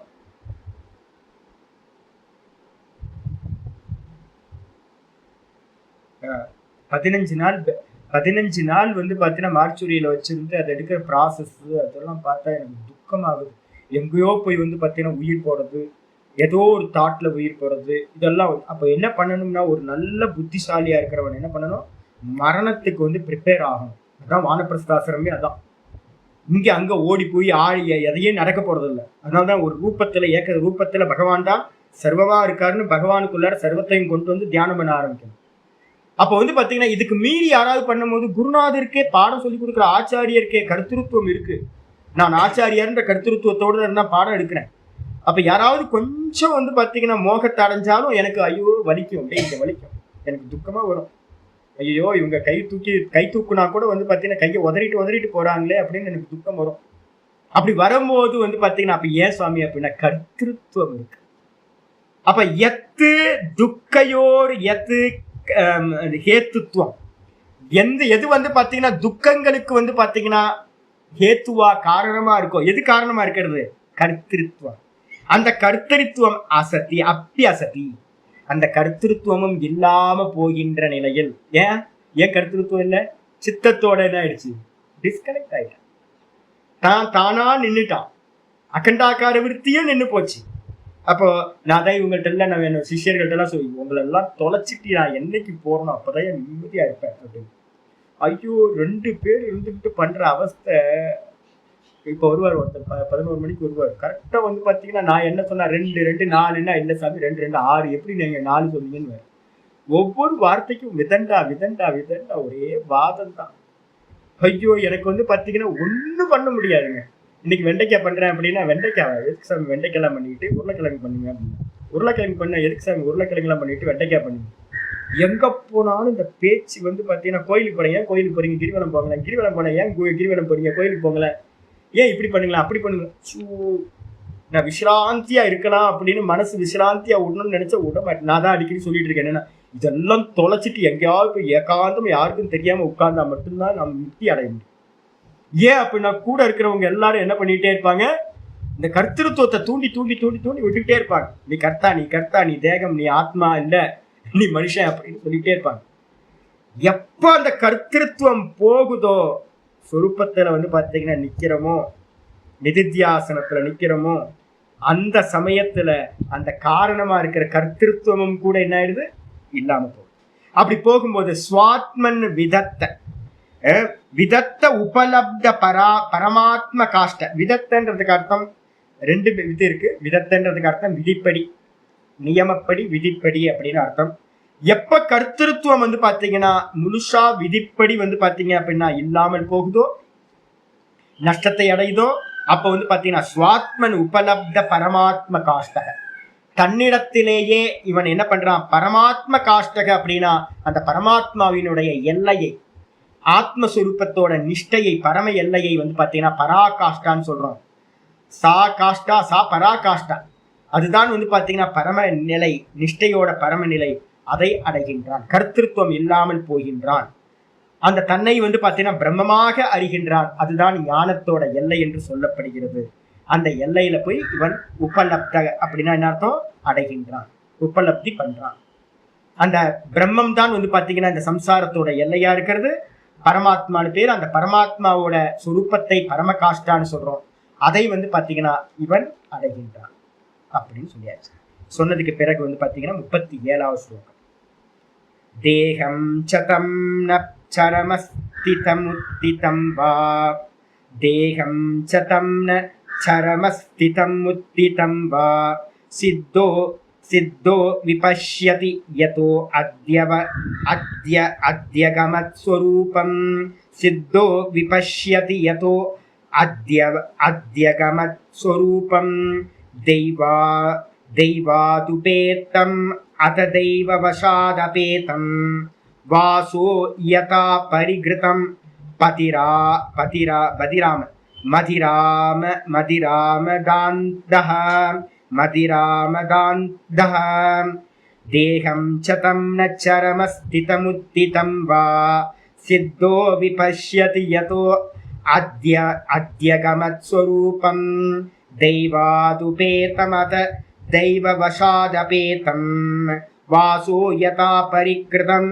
15 நாள் வந்து பார்த்தீங்கன்னா மார்ச்சொடியில வச்சிருந்து அதை எடுக்கிற ப்ராசஸ் அதெல்லாம் பார்த்தா எனக்கு துக்கமாகுது. எங்கேயோ போய் வந்து பார்த்தீங்கன்னா உயிர் போடுறது, ஏதோ ஒரு தாட்ல உயிர் போடுறது, இதெல்லாம். அப்போ என்ன பண்ணணும்னா, ஒரு நல்ல புத்திசாலியா இருக்கிறவன் என்ன பண்ணணும்? மரணத்துக்கு வந்து ப்ரிப்பேர் ஆகணும். அதான் வானப்பிரஸ்தாசிரமே. அதான் இங்க அங்க ஓடி போய் எதையும் நடக்க போறது இல்லை. அதனால்தான் ஒரு ரூபத்துல ரூபத்துல பகவான் தான் சர்வமா இருக்காருன்னு பகவானுக்குள்ளார சர்வத்தையும் கொண்டு வந்து தியானம் பண்ண ஆரம்பிக்கணும். அப்போ வந்து பாத்தீங்கன்னா, இதுக்கு மீறி யாராவது பண்ணும்போது குருநாதருக்கே பாடம் சொல்லி கொடுக்குற ஆச்சாரியருக்கே கருத்துருத்துவம் இருக்கு. நான் ஆச்சாரியர்ன்ற கருத்துருத்துவத்தோடு தான் பாடம் எடுக்கிறேன். அப்ப யாராவது கொஞ்சம் வந்து பாத்தீங்கன்னா மோகத்தை அடைஞ்சாலும் எனக்கு ஐயோ வலிக்கும், இங்க வலிக்கும், எனக்கு துக்கமா வரும். ஐயோ இவங்க கை தூக்குனா கூட வந்து பாத்தீங்கன்னா கையை உதறிட்டு போறாங்களே அப்படின்னு எனக்கு துக்கம் வரும். அப்படி வரும்போது வந்து பாத்தீங்கன்னா, அப்ப ஏன் சுவாமி அப்படின்னா கர்த்திருவம் இருக்கு. அப்ப எத்து துக்கையோர் எத்து ஹேத்துவம், எது வந்து பாத்தீங்கன்னா துக்கங்களுக்கு வந்து பாத்தீங்கன்னா ஹேத்துவா காரணமா இருக்கும். எது காரணமா இருக்கிறது? கர்த்திருவம். அந்த கர்த்தரித்துவம் அசதி, அசதி. அந்த கர்த்திருவமும் இல்லாம போகின்ற நிலையில் ஏன் கர்த்திருவம் இல்லை? சித்தத்தோட என்ன ஆயிடுச்சு? டிஸ்கனெக்ட் ஆயிட்டான். தானா நின்னுட்டான். அகண்டாக்கார விருத்தியும் நின்று போச்சு. அப்போ நான் தான் இவங்கள்ட்ட எல்லாம் நான் என்னோட சிஷியர்கள்ட்ட எல்லாம் சொல்லி உங்களை எல்லாம் தொலைச்சிட்டு நான் என்னைக்கு போறேனோ அப்பதான் என் நிம்மதியா இருப்பேன் அப்படின்னு. ஐயோ 2 பேர் இருந்துகிட்டு பண்ற அவஸ்தை. இப்ப வருவார் ஒருத்தர் 11 மணிக்கு வருவார். கரெக்டா வந்து பாத்தீங்கன்னா நான் என்ன சொன்னா 2 2 4ன்னா இல்ல சாமி 2 2 6 எப்படி நீங்க 4 சொன்னீங்கன்னு. ஒவ்வொரு வார்த்தைக்கும் விதண்டா விதண்டா விதண்டா ஒரே வாதம் தான். ஐயோ எனக்கு வந்து பாத்தீங்கன்னா ஒண்ணும் பண்ண முடியாதுங்க. இன்னைக்கு வெண்டைக்காய் பண்றேன் அப்படின்னா வெண்டைக்காய் எதுக்கு சாமி வெண்டைக்காய்லாம் பண்ணிட்டு உருளைக்கிழங்கு பண்ணுங்க அப்படின்னா உருளைக்கிழங்கு பண்ண எதுக்கு சாமி உருளைக்கிழங்குலாம் பண்ணிட்டு வெண்டைக்காய் பண்ணுங்க. எங்க போனாலும் இந்த பேச்சு வந்து பாத்தீங்கன்னா கோயிலுக்கு போறீங்க கோயிலுக்கு போறீங்க கிரிவலம் போங்களேன் கிரிவலம் போன ஏன் கிரிவலம் போறீங்க கோயிலுக்கு போங்களேன் ஏன் இப்படி பண்ணுங்களா அப்படி பண்ணுங்க. நான் விசிராந்தியா இருக்கலாம் அப்படின்னு மனசு விசிராந்தியா விடணும்னு நினைச்சா விட மாட்டேன். நான் தான் அடிக்கடி சொல்லிட்டு இருக்கேன் என்னன்னா இதெல்லாம் தொலைச்சிட்டு எங்கேயாவது போய் ஏகாந்தம் யாருக்கும் தெரியாம உட்கார்ந்தா மட்டும்தான் நம்ம முக்தி அடைய முடியும். ஏன் அப்படின்னா கூட இருக்கிறவங்க எல்லாரும் என்ன பண்ணிட்டே இருப்பாங்க இந்த கர்த்திருவத்தை தூண்டி தூண்டி தூண்டி தூண்டி விட்டுக்கிட்டே இருப்பாங்க. நீ கர்த்தா நீ தேகம் நீ ஆத்மா இல்ல நீ மனுஷன் அப்படின்னு சொல்லிட்டே இருப்பாங்க. எப்ப அந்த கர்த்திருவம் போகுதோ சொரூபத்துல வந்து பாத்தீங்கன்னா நிக்கிறோமோ நிதித்தியாசனத்துல நிக்கிறோமோ அந்த சமயத்துல அந்த காரணமா இருக்கிற கர்த்திருவமும் கூட என்ன ஆயிடுது இல்லாம போகுது. அப்படி போகும்போது ஸ்வாத்மன் விதத்த உபலப்த பரமாத்ம காஷ்ட. விதத்தன்றதுக்கு அர்த்தம் 2 இது இருக்கு. விதத்தன்றதுக்கு அர்த்தம் விதிப்படி நியமப்படி விதிப்படி அப்படின்னு அர்த்தம். எப்ப கர்த்திருவம் வந்து பாத்தீங்கன்னா முழுசா விதிப்படி வந்து பாத்தீங்க அப்படின்னா இல்லாமல் போகுதோ நஷ்டத்தை அடையுதோ அப்ப வந்து பாத்தீங்கன்னா ஸ்வாத்மன் உபலப்த பரமாத்ம காஷ்டக. தன்னிடத்திலேயே இவன் என்ன பண்றான் பரமாத்ம காஷ்டக அப்படின்னா அந்த பரமாத்மாவினுடைய எல்லையை ஆத்மஸ்வரூபத்தோட நிஷ்டையை பரம எல்லையை வந்து பாத்தீங்கன்னா பராகாஷ்டான்னு சொல்றோம். சா காஷ்டா சா பராகாஷ்டா அதுதான் வந்து பாத்தீங்கன்னா பரம நிலை நிஷ்டையோட பரம நிலை. அதை அடைகின்றான். கர்த்திருவம் இல்லாமல் போகின்றான். அந்த தன்னை வந்து பாத்தீங்கன்னா பிரம்மமாக அறிகின்றான். அதுதான் ஞானத்தோட எல்லை என்று சொல்லப்படுகிறது. அந்த எல்லையில போய் இவன் உபலப்த அப்படின்னா என்ன அர்த்தம் அடைகின்றான் உபலப்தி பண்றான். அந்த பிரம்மம் தான் வந்து பாத்தீங்கன்னா இந்த சம்சாரத்தோட எல்லையா இருக்கிறது. பரமாத்மானு பேர். அந்த பரமாத்மாவோட சுரூபத்தை பரமகாஷ்டான்னு சொல்றோம். அதை வந்து பாத்தீங்கன்னா இவன் அடைகின்றான் அப்படின்னு சொல்லியாச்சு. சொன்னதுக்கு பிறகு வந்து பாத்தீங்கன்னா 37வது ஸ்லோகம். தேகம் சதம் நரமஸ்திதம் வா தேகம் சதம் நரமஸ்திதம் வா சித்தோ சித்தோ விபஷ்யதி யதோ அத்யகமத் ஸ்வரூபம் சித்தோ விபஷ்யதி யதோ அத்யகமத் ஸ்வரூபம் தெய்வாதுபேதம் அத தெய்வவசாதபேதம் வாசோ யதா பரிகிருதம் மதிராமகாந்தः தேகம் சதம் ந சரமஸ்திதமுத்திதம் வா சித்தோ விபஷ்யதி யதோ அத்யகமத் ஸ்வரூபம் தெய்வாதுபேதமத தெய்வவசாதபேதம் வாசோ யதா பரிகிருதம்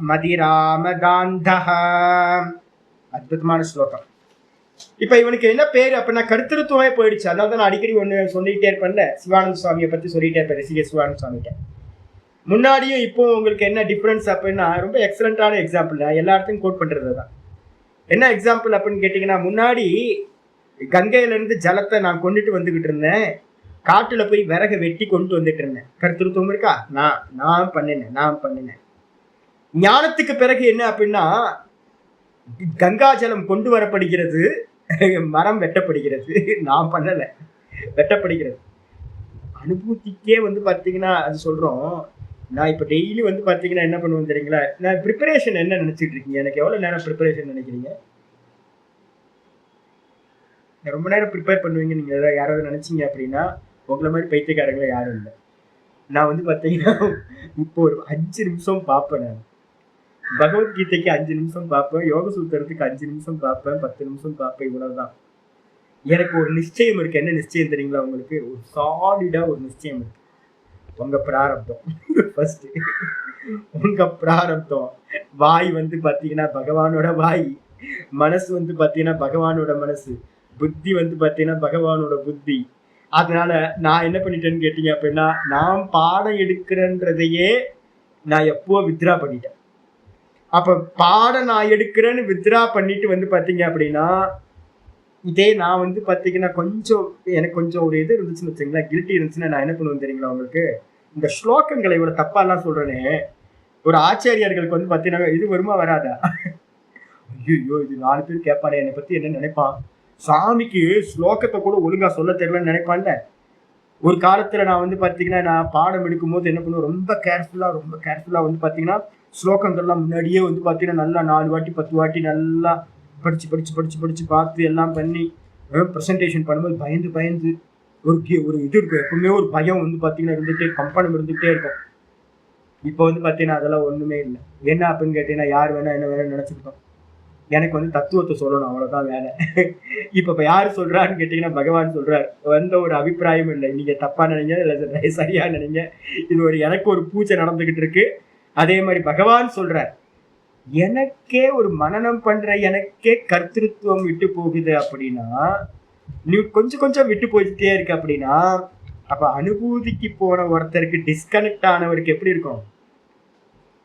மதிராமகாந்தः. அற்புதமான ஸ்லோகம். இப்ப இவனுக்கு என்ன பேரு அப்படின்னா கர்த்திருவமே போயிடுச்சு. அதனால தான் நான் அடிக்கடி ஒண்ணு சொல்லிட்டே இருப்பேன்ல சிவானந்த சுவாமியை பத்தி சொல்லிட்டே இருப்பேன். ரிஷிகேஷ் சிவானந்த சுவாமிகிட்ட முன்னாடியும் இப்போ உங்களுக்கு என்ன டிஃபரன்ஸ் அப்படின்னா ரொம்ப எக்ஸலண்டான எக்ஸாம்பிள். நான் எல்லா இடத்தையும் கோட் பண்றது தான். என்ன எக்ஸாம்பிள் அப்படின்னு கேட்டீங்கன்னா முன்னாடி கங்கையில இருந்து ஜலத்தை நான் கொண்டுட்டு வந்துகிட்டு இருந்தேன். காட்டுல போய் விறகு வெட்டி கொண்டு வந்துட்டு இருந்தேன். கர்த்திருவம் இருக்கா? நான் பண்ணினேன். ஞானத்துக்கு பிறகு என்ன அப்படின்னா கங்கா ஜலம் கொண்டு வரப்படுகிறது, மரம் வெட்டப்படுகிறது. நான் பண்ணல, வெட்டப்படுகிறது. அனுபூதிக்கே வந்து பாத்தீங்கன்னா அது சொல்றோம். நான் இப்ப டெய்லி வந்து பாத்தீங்கன்னா என்ன பண்ணுவேன் தெரியுங்களா? நான் ப்ரிப்பரேஷன் என்ன நினைச்சிட்டு இருக்கீங்க? எனக்கு எவ்வளவு நேரம் ப்ரிப்பரேஷன் நினைக்கிறீங்க? ரொம்ப நேரம் ப்ரிப்பேர் பண்ணுவீங்க நீங்க யாராவது நினைச்சீங்க அப்படின்னா உங்களை மாதிரி பைத்தியக்காரங்கள யாரும் இல்லை. நான் வந்து பாத்தீங்கன்னா இப்போ ஒரு 5 நிமிஷம் பார்ப்பேன். நான் பகவத்கீதைக்கு 5 நிமிஷம் பார்ப்பேன், யோக சூத்திரத்துக்கு 5 நிமிஷம் பார்ப்பேன், 10 நிமிஷம் பார்ப்பேன். இவ்வளவுதான். எனக்கு ஒரு நிச்சயம் இருக்கு. என்ன நிச்சயம் தெரியுங்களா உங்களுக்கு? ஒரு சாலிடா ஒரு நிச்சயம் இருக்கு. உங்க பிராரப்தம். ஃபர்ஸ்ட் உங்க பிராரப்தம். வாய் வந்து பாத்தீங்கன்னா பகவானோட வாய், மனசு வந்து பாத்தீங்கன்னா பகவானோட மனசு, புத்தி வந்து பாத்தீங்கன்னா பகவானோட புத்தி, அதனால நான் என்ன பண்ணிட்டேன்னு கேட்டீங்க அப்படின்னா, நான் பாடம் எடுக்கிறேன்றதையே நான் எப்போ வித்ரா பண்ணிட்டேன். அப்ப பாடம் நான் எடுக்கிறேன்னு வித்ரா பண்ணிட்டு வந்து பாத்தீங்க அப்படின்னா, இதே நான் வந்து பாத்தீங்கன்னா எனக்கு கொஞ்சம் ஒரு இது இருந்துச்சுன்னு வச்சுங்களேன், கில்ட்டி இருந்துச்சுன்னா நான் என்ன பண்ணுவேன் தெரியுங்களா உங்களுக்கு? இந்த ஸ்லோகங்களை இவ்வளவு தப்பா எல்லாம் சொல்றேனே, ஒரு ஆச்சாரியர்களுக்கு வந்து பாத்தீங்கன்னா இது வருமா வராதா? ஐயோ இது 4 பேர் கேட்பானே என்னை பத்தி என்ன நினைப்பான், சாமிக்கு ஸ்லோகத்தை கூட ஒழுங்கா சொல்ல தெரியலன்னு நினைப்பான்ல. ஒரு காலத்துல நான் வந்து பாத்தீங்கன்னா நான் பாடம் எடுக்கும் போது என்ன பண்ணுவேன், ரொம்ப கேர்ஃபுல்லா வந்து பாத்தீங்கன்னா ஸ்லோகங்கள்லாம் முன்னாடியே வந்து பாத்தீங்கன்னா நல்லா 4 வாட்டி 10 வாட்டி நல்லா படிச்சு பார்த்து எல்லாம் பண்ணி ப்ரெசன்டேஷன் பண்ணும்போது பயந்து ஒரு இது இருக்கும். எப்பவுமே ஒரு பயம் வந்து பாத்தீங்கன்னா இருந்துட்டே கம்பனம் இருந்துகிட்டே இருக்கும். இப்போ வந்து பாத்தீங்கன்னா அதெல்லாம் ஒண்ணுமே இல்லை. என்ன அப்படின்னு கேட்டீங்கன்னா யார் வேணா என்ன வேணா நினைச்சுக்கிட்டோம். எனக்கு வந்து தத்துவத்தை சொல்லணும், அவ்வளவுதான் வேலை. இப்ப யாரு சொல்றான்னு கேட்டீங்கன்னா பகவான் சொல்றாரு. எந்த ஒரு அபிப்பிராயமும் இல்லை, நீங்க தப்பா நினைங்க இல்ல சரியா நினைங்க, இது எனக்கு ஒரு பூஜை நடந்துகிட்டு இருக்கு. அதே மாதிரி பகவான் சொல்றார், எனக்கே ஒரு மனனம் பண்ற எனக்கே கர்த்திருவம் விட்டு போகுது அப்படின்னா, நீ கொஞ்சம் விட்டு போயிட்டே இருக்கு அப்படின்னா, அப்ப அனுபூதிக்கு போன ஒருத்தருக்கு டிஸ்கனெக்ட் ஆனவருக்கு எப்படி இருக்கும்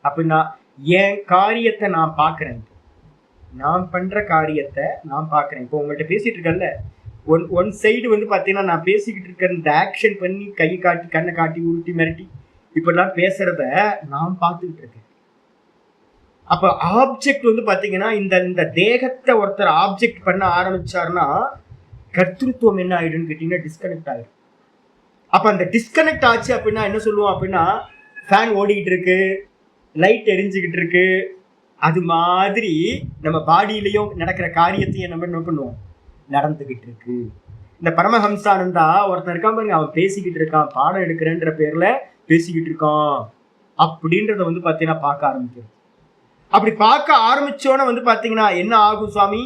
அப்படின்னா, என் காரியத்தை நான் பாக்குறேன், நான் பண்ற காரியத்தை நான் பாக்குறேன். இப்போ உங்கள்கிட்ட பேசிட்டு இருக்கேன்ல, ஒன் சைடு வந்து பாத்தீங்கன்னா நான் பேசிக்கிட்டு இருக்கேன், இந்த ஆக்ஷன் பண்ணி கை காட்டி கண்ணை காட்டி உருட்டி மிரட்டி இப்படிலாம் பேசுறத நான் பார்த்துக்கிட்டு இருக்கேன். அப்ப ஆப்ஜெக்ட் வந்து பாத்தீங்கன்னா இந்த தேகத்தை ஒருத்தர் ஆப்ஜெக்ட் பண்ண ஆரம்பிச்சாருன்னா கர்த்திருவம் என்ன ஆயிடுன்னு கேட்டீங்கன்னா டிஸ்கனெக்ட் ஆயிடும். அப்ப அந்த டிஸ்கனெக்ட் ஆச்சு அப்படின்னா என்ன சொல்லுவோம் அப்படின்னா, ஃபேன் ஓடிக்கிட்டு இருக்கு, லைட் எரிஞ்சுக்கிட்டு இருக்கு, அது மாதிரி நம்ம பாடியிலையும் நடக்கிற காரியத்தையும் நம்ம என்ன பண்ணுவோம், நடந்துகிட்டு இருக்கு. இந்த பரமஹம்சானந்தா ஒருத்தன் இருக்கான் பாருங்க, அவன் பேசிக்கிட்டு இருக்கான், பாடம் எடுக்கிறேன்ற பேர்ல பேசிக்கிட்டு இருக்கான் அப்படின்றத வந்து பாத்தீங்கன்னா பார்க்க ஆரம்பிக்கும். அப்படி பார்க்க ஆரம்பிச்சோன்னு வந்து பாத்தீங்கன்னா என்ன ஆகும் சுவாமி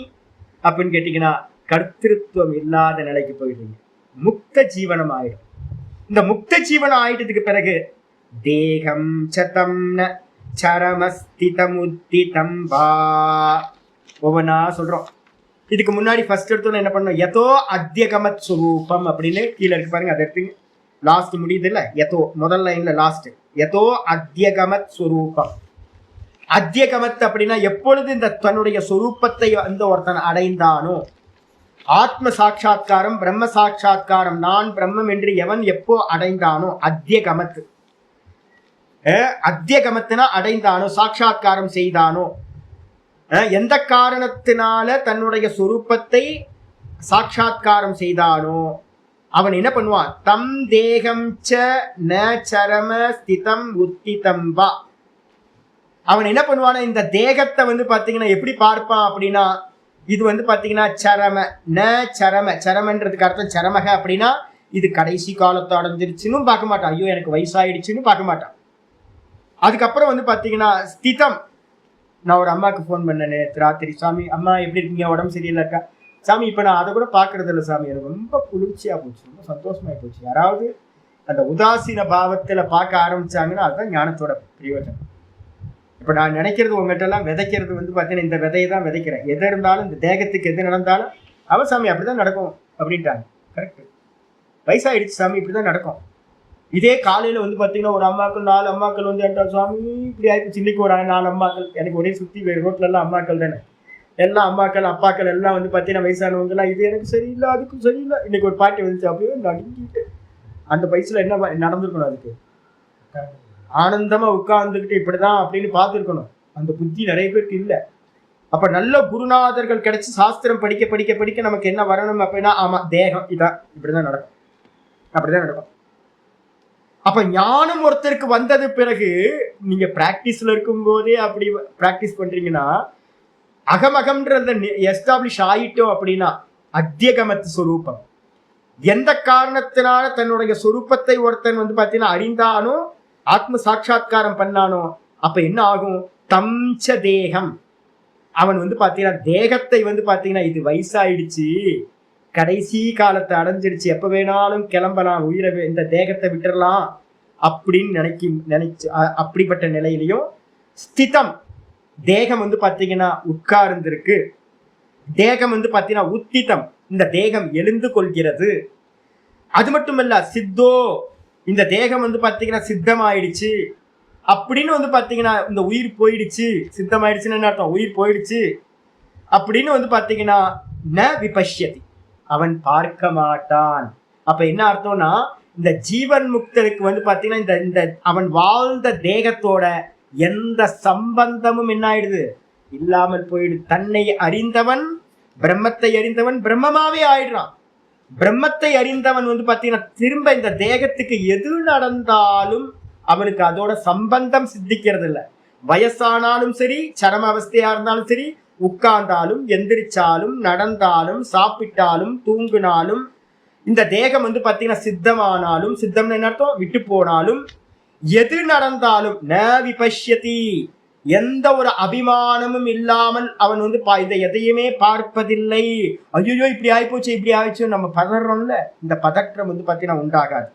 அப்படின்னு கேட்டீங்கன்னா, கர்த்திருவம் இல்லாத நிலைக்கு போயிடுங்க, முக்த ஜீவனம் ஆயிடும். இந்த முக்த ஜீவனம் ஆயிட்டதுக்கு பிறகு தேகம் சதம் சரமஸ்திதமுத்திதம் வா ஒவ்வொன்னா சொல்றோம். இதுக்கு முன்னாடி ஃபர்ஸ்ட் எடுத்தோன்னு என்ன பண்ணோம், யதோ அத்யகமத் ஸ்வரூபம் அப்படின்னு கீழே இருக்கு பாருங்க, அதை எடுத்துங்க. லாஸ்ட் முடியுது இல்ல, யதோ முதல் லைன்ல லாஸ்ட், யதோ அத்யகமத் ஸ்வரூபம். அத்யகமத் அப்படின்னா எப்பொழுது இந்த தன்னுடைய சொரூபத்தை அந்த ஒருத்தன் அடைந்தானோ, ஆத்ம சாட்சா்காரம் பிரம்ம சாட்சா்காரம் நான் பிரம்மம் என்று எவன் எப்போ அடைந்தானோ, அத்யகமத். அத்யகமத்தினா அடைந்தானோ, சாட்சா்காரம் செய்தானோ, எந்த காரணத்தினால தன்னுடைய சொரூபத்தை சாட்சா்காரம் செய்தானோ அவன் என்ன பண்ணுவான், தம் தேகம் ச ந சரம ஸ்திதம் உத்திதம் வா. அவன் என்ன பண்ணுவானா, இந்த தேகத்தை வந்து பாத்தீங்கன்னா எப்படி பார்ப்பான் அப்படின்னா, இது வந்து பாத்தீங்கன்னா சரம ந சரம, சரமன்றதுக்கு அர்த்தம் சரமக அப்படின்னா இது கடைசி காலத்தை அடைஞ்சிருச்சுன்னு பார்க்க மாட்டான், ஐயோ எனக்கு வயசாயிடுச்சுன்னு பார்க்க மாட்டான். அதுக்கப்புறம் வந்து பாத்தீங்கன்னா ஸ்திதம். நான் ஒரு அம்மாவுக்கு ஃபோன் பண்ணேன் ராத்திரி, சாமி அம்மா எப்படி இருக்கீங்க, உடம்பு சரியில்லை இருக்கா சாமி, இப்போ நான் அதை கூட பார்க்கறது இல்லை சாமி, எனக்கு ரொம்ப குளிர்ச்சியாக போச்சு, ரொம்ப சந்தோஷமாகி போச்சு. யாராவது அந்த உதாசீன பாவத்தில் பார்க்க ஆரம்பிச்சாங்கன்னா அதுதான் ஞானத்தோட பிரயோஜனம். இப்போ நான் நினைக்கிறது உங்கள்கிட்ட எல்லாம் விதைக்கிறது வந்து பார்த்தீங்கன்னா இந்த விதையை தான் விதைக்கிறேன். எது இருந்தாலும் இந்த தேகத்துக்கு எது நடந்தாலும் அவன் சாமி அப்படிதான் நடக்கும் அப்படின்ட்டாங்க. கரெக்டு, வயசாயிடுச்சு சாமி இப்படி தான் நடக்கும். இதே காலையில் வந்து பார்த்தீங்கன்னா ஒரு அம்மாக்கள் 4 அம்மாக்கள் வந்து என்கிட்ட சுவாமி இப்படி ஆயிடுச்சு, இன்னைக்கு ஒரு 4 அம்மாக்கள், எனக்கு ஒரே சுற்றி ரோட்ல எல்லாம் அம்மாக்கள் தானே, எல்லாம் அம்மாக்கள் அப்பாக்கள் எல்லாம் வந்து பார்த்தீங்கன்னா வயசானவங்கலாம், இது எனக்கு சரியில்லை அதுக்கும் சரியில்லை. இன்னைக்கு ஒரு பாட்டி வந்துச்சு, அப்படியே நடுங்கிட்டு அந்த வயசுல என்ன நடந்திருக்கணும், அதுக்கு ஆனந்தமா உட்கார்ந்துக்கிட்டு இப்படிதான் அப்படின்னு பார்த்துருக்கணும். அந்த புத்தி நிறைய பேருக்கு இல்லை. அப்ப நல்ல குருநாதர்கள் கிடைச்சி சாஸ்திரம் படிக்க படிக்க படிக்க நமக்கு என்ன வரணும் அப்படின்னா, ஆமா தேகம் இதான் இப்படிதான் நடக்கும், அப்படிதான் நடக்கும். அப்ப ஞானம் ஒருத்தருக்கு வந்தது பிறகு நீங்க பிராக்டிஸ்ல இருக்கும் போதே அப்படி பிராக்டிஸ் பண்றீங்கன்னா, அகமகம்ன்றத எஸ்டாப்ளிஷ் ஆயிட்டோம் அப்படின்னா அத்தியகமத்து சொரூபம். எந்த காரணத்தினால தன்னுடைய சொரூபத்தை ஒருத்தன் வந்து பார்த்தீங்கன்னா அறிந்தானோ, ஆத்ம சாட்சா்காரம் பண்ணானோ, அப்ப என்ன ஆகும், தம்ச தேகம். அவன் வந்து பார்த்தீங்கன்னா தேகத்தை வந்து பார்த்தீங்கன்னா இது வயசாயிடுச்சு, கடைசி காலத்தை அடைஞ்சிருச்சு, எப்ப வேணாலும் கிளம்பலாம், உயிரை இந்த தேகத்தை விட்டுறலாம் அப்படின்னு நினைச்சு அப்படிப்பட்ட நிலையிலையும் ஸ்திதம். தேகம் வந்து பாத்தீங்கன்னா உட்கார்ந்திருக்கு, தேகம் வந்து பாத்தீங்கன்னா உத்திதம், இந்த தேகம் எழுந்து கொள்கிறது. அது மட்டும் இல்ல, சித்தோ இந்த தேகம் வந்து பாத்தீங்கன்னா சித்தமாயிடுச்சு அப்படின்னு வந்து பாத்தீங்கன்னா இந்த உயிர் போயிடுச்சு. சித்தமாயிடுச்சுன்னு என்ன அர்த்தம்? உயிர் போயிடுச்சு அப்படின்னு வந்து பாத்தீங்கன்னா ந விபஷ்யதி, அவன் பார்க்க மாட்டான். அப்ப என்ன அர்த்தம்னா, இந்த ஜீவன் முக்தனுக்கு வந்து பாத்தீங்கன்னா இந்த இந்த அவன் வாழ்ந்த தேகத்தோட எந்த சம்பந்தமும் என்ன ஆயிடுது? இல்லாமல் போயிடுது. தன்னை அறிந்தவன், பிரம்மத்தை அறிந்தவன் பிரம்மமாவே ஆயிடுறான். பிரம்மத்தை அறிந்தவன் வந்து பாத்தீங்கன்னா திரும்ப இந்த தேகத்துக்கு எது நடந்தாலும் அவனுக்கு அதோட சம்பந்தம் சித்திக்கிறது இல்லை. வயசானாலும் சரி, சரம அவஸ்தையா இருந்தாலும் சரி, உட்கார்ந்தாலும் எந்திரிச்சாலும் நடந்தாலும் சாப்பிட்டாலும் தூங்கினாலும், இந்த தேகம் வந்து பாத்தீங்கன்னா சித்தமானாலும், சித்தம்னு என்ன அர்த்தம்? விட்டு போனாலும், எது நடந்தாலும் ந விபஷ்யதி, எந்த ஒரு அபிமானமும் இல்லாமல் அவன் வந்து இந்த எதையுமே பார்ப்பதில்லை. ஐயோ இப்படி ஆயிப்போச்சு இப்படி ஆயிடுச்சு நம்ம பதறோம்ல, இந்த பதற்றம் வந்து பாத்தீங்கன்னா உண்டாகாது.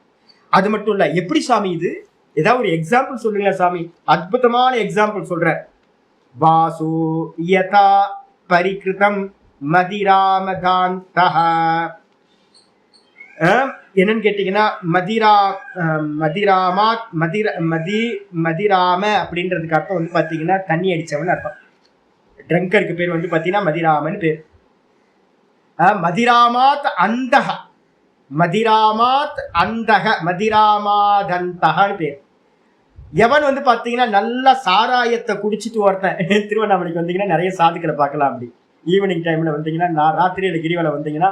அது மட்டும் இல்ல, எப்படி சாமி இது? ஏதாவது ஒரு எக்ஸாம்பிள் சொல்லுங்க சாமி. அற்புதமான எக்ஸாம்பிள் சொல்ற. வாசு யதா பரிகிருதம் மதிராமதாந்தஹ. என்னன்னு கேட்டீங்கன்னா மதிராம அப்படின்றதுக்கு அர்த்தம் வந்து பாத்தீங்கன்னா தண்ணி அடிச்சவன் அர்த்தம். ட்ரங்கருக்கு பேர் வந்து பாத்தீங்கன்னா மதிராமன் பேர். மதிராமாத் அந்தக, மதிராமாத் அந்தக, மதிராமாதந்தகன்னு பேர். எவன் வந்து பாத்தீங்கன்னா நல்ல சாராயத்தை குடிச்சிட்டு ஒருத்தன், திருவண்ணாமலைக்கு வந்தீங்கன்னா நிறைய சாதுக்களை பார்க்கலாம். அப்படி ஈவினிங் டைம்ல வந்தீங்கன்னா, ராத்திரியில கிரிவலை வந்தீங்கன்னா,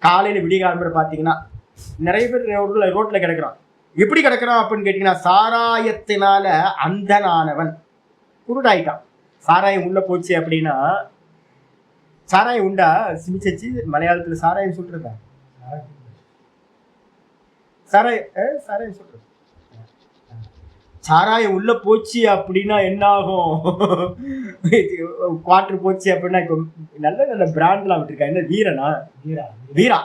காலையில விடிகாலம்புற பாத்தீங்கன்னா நிறைய பேர் ரோட்ல கிடக்குறான். எப்படி கிடக்குறான் அப்படின்னு கேட்டீங்கன்னா, சாராயத்தினால அந்தனானவன் குருடாயிட்டான். சாராயம் உள்ள போச்சு அப்படின்னா, சாராயம் உண்டா சிமிச்சு மலையாளத்துல சாராயம் சொல்றதா? சாராயம் சொல்றது. சாராயம் உள்ள போச்சு அப்படின்னா என்ன ஆகும்? குவாட்டர் போச்சு அப்படின்னா, இப்போ நல்ல நல்ல பிராண்ட்லாம் விட்டுருக்கா. என்ன வீரனா? வீரா.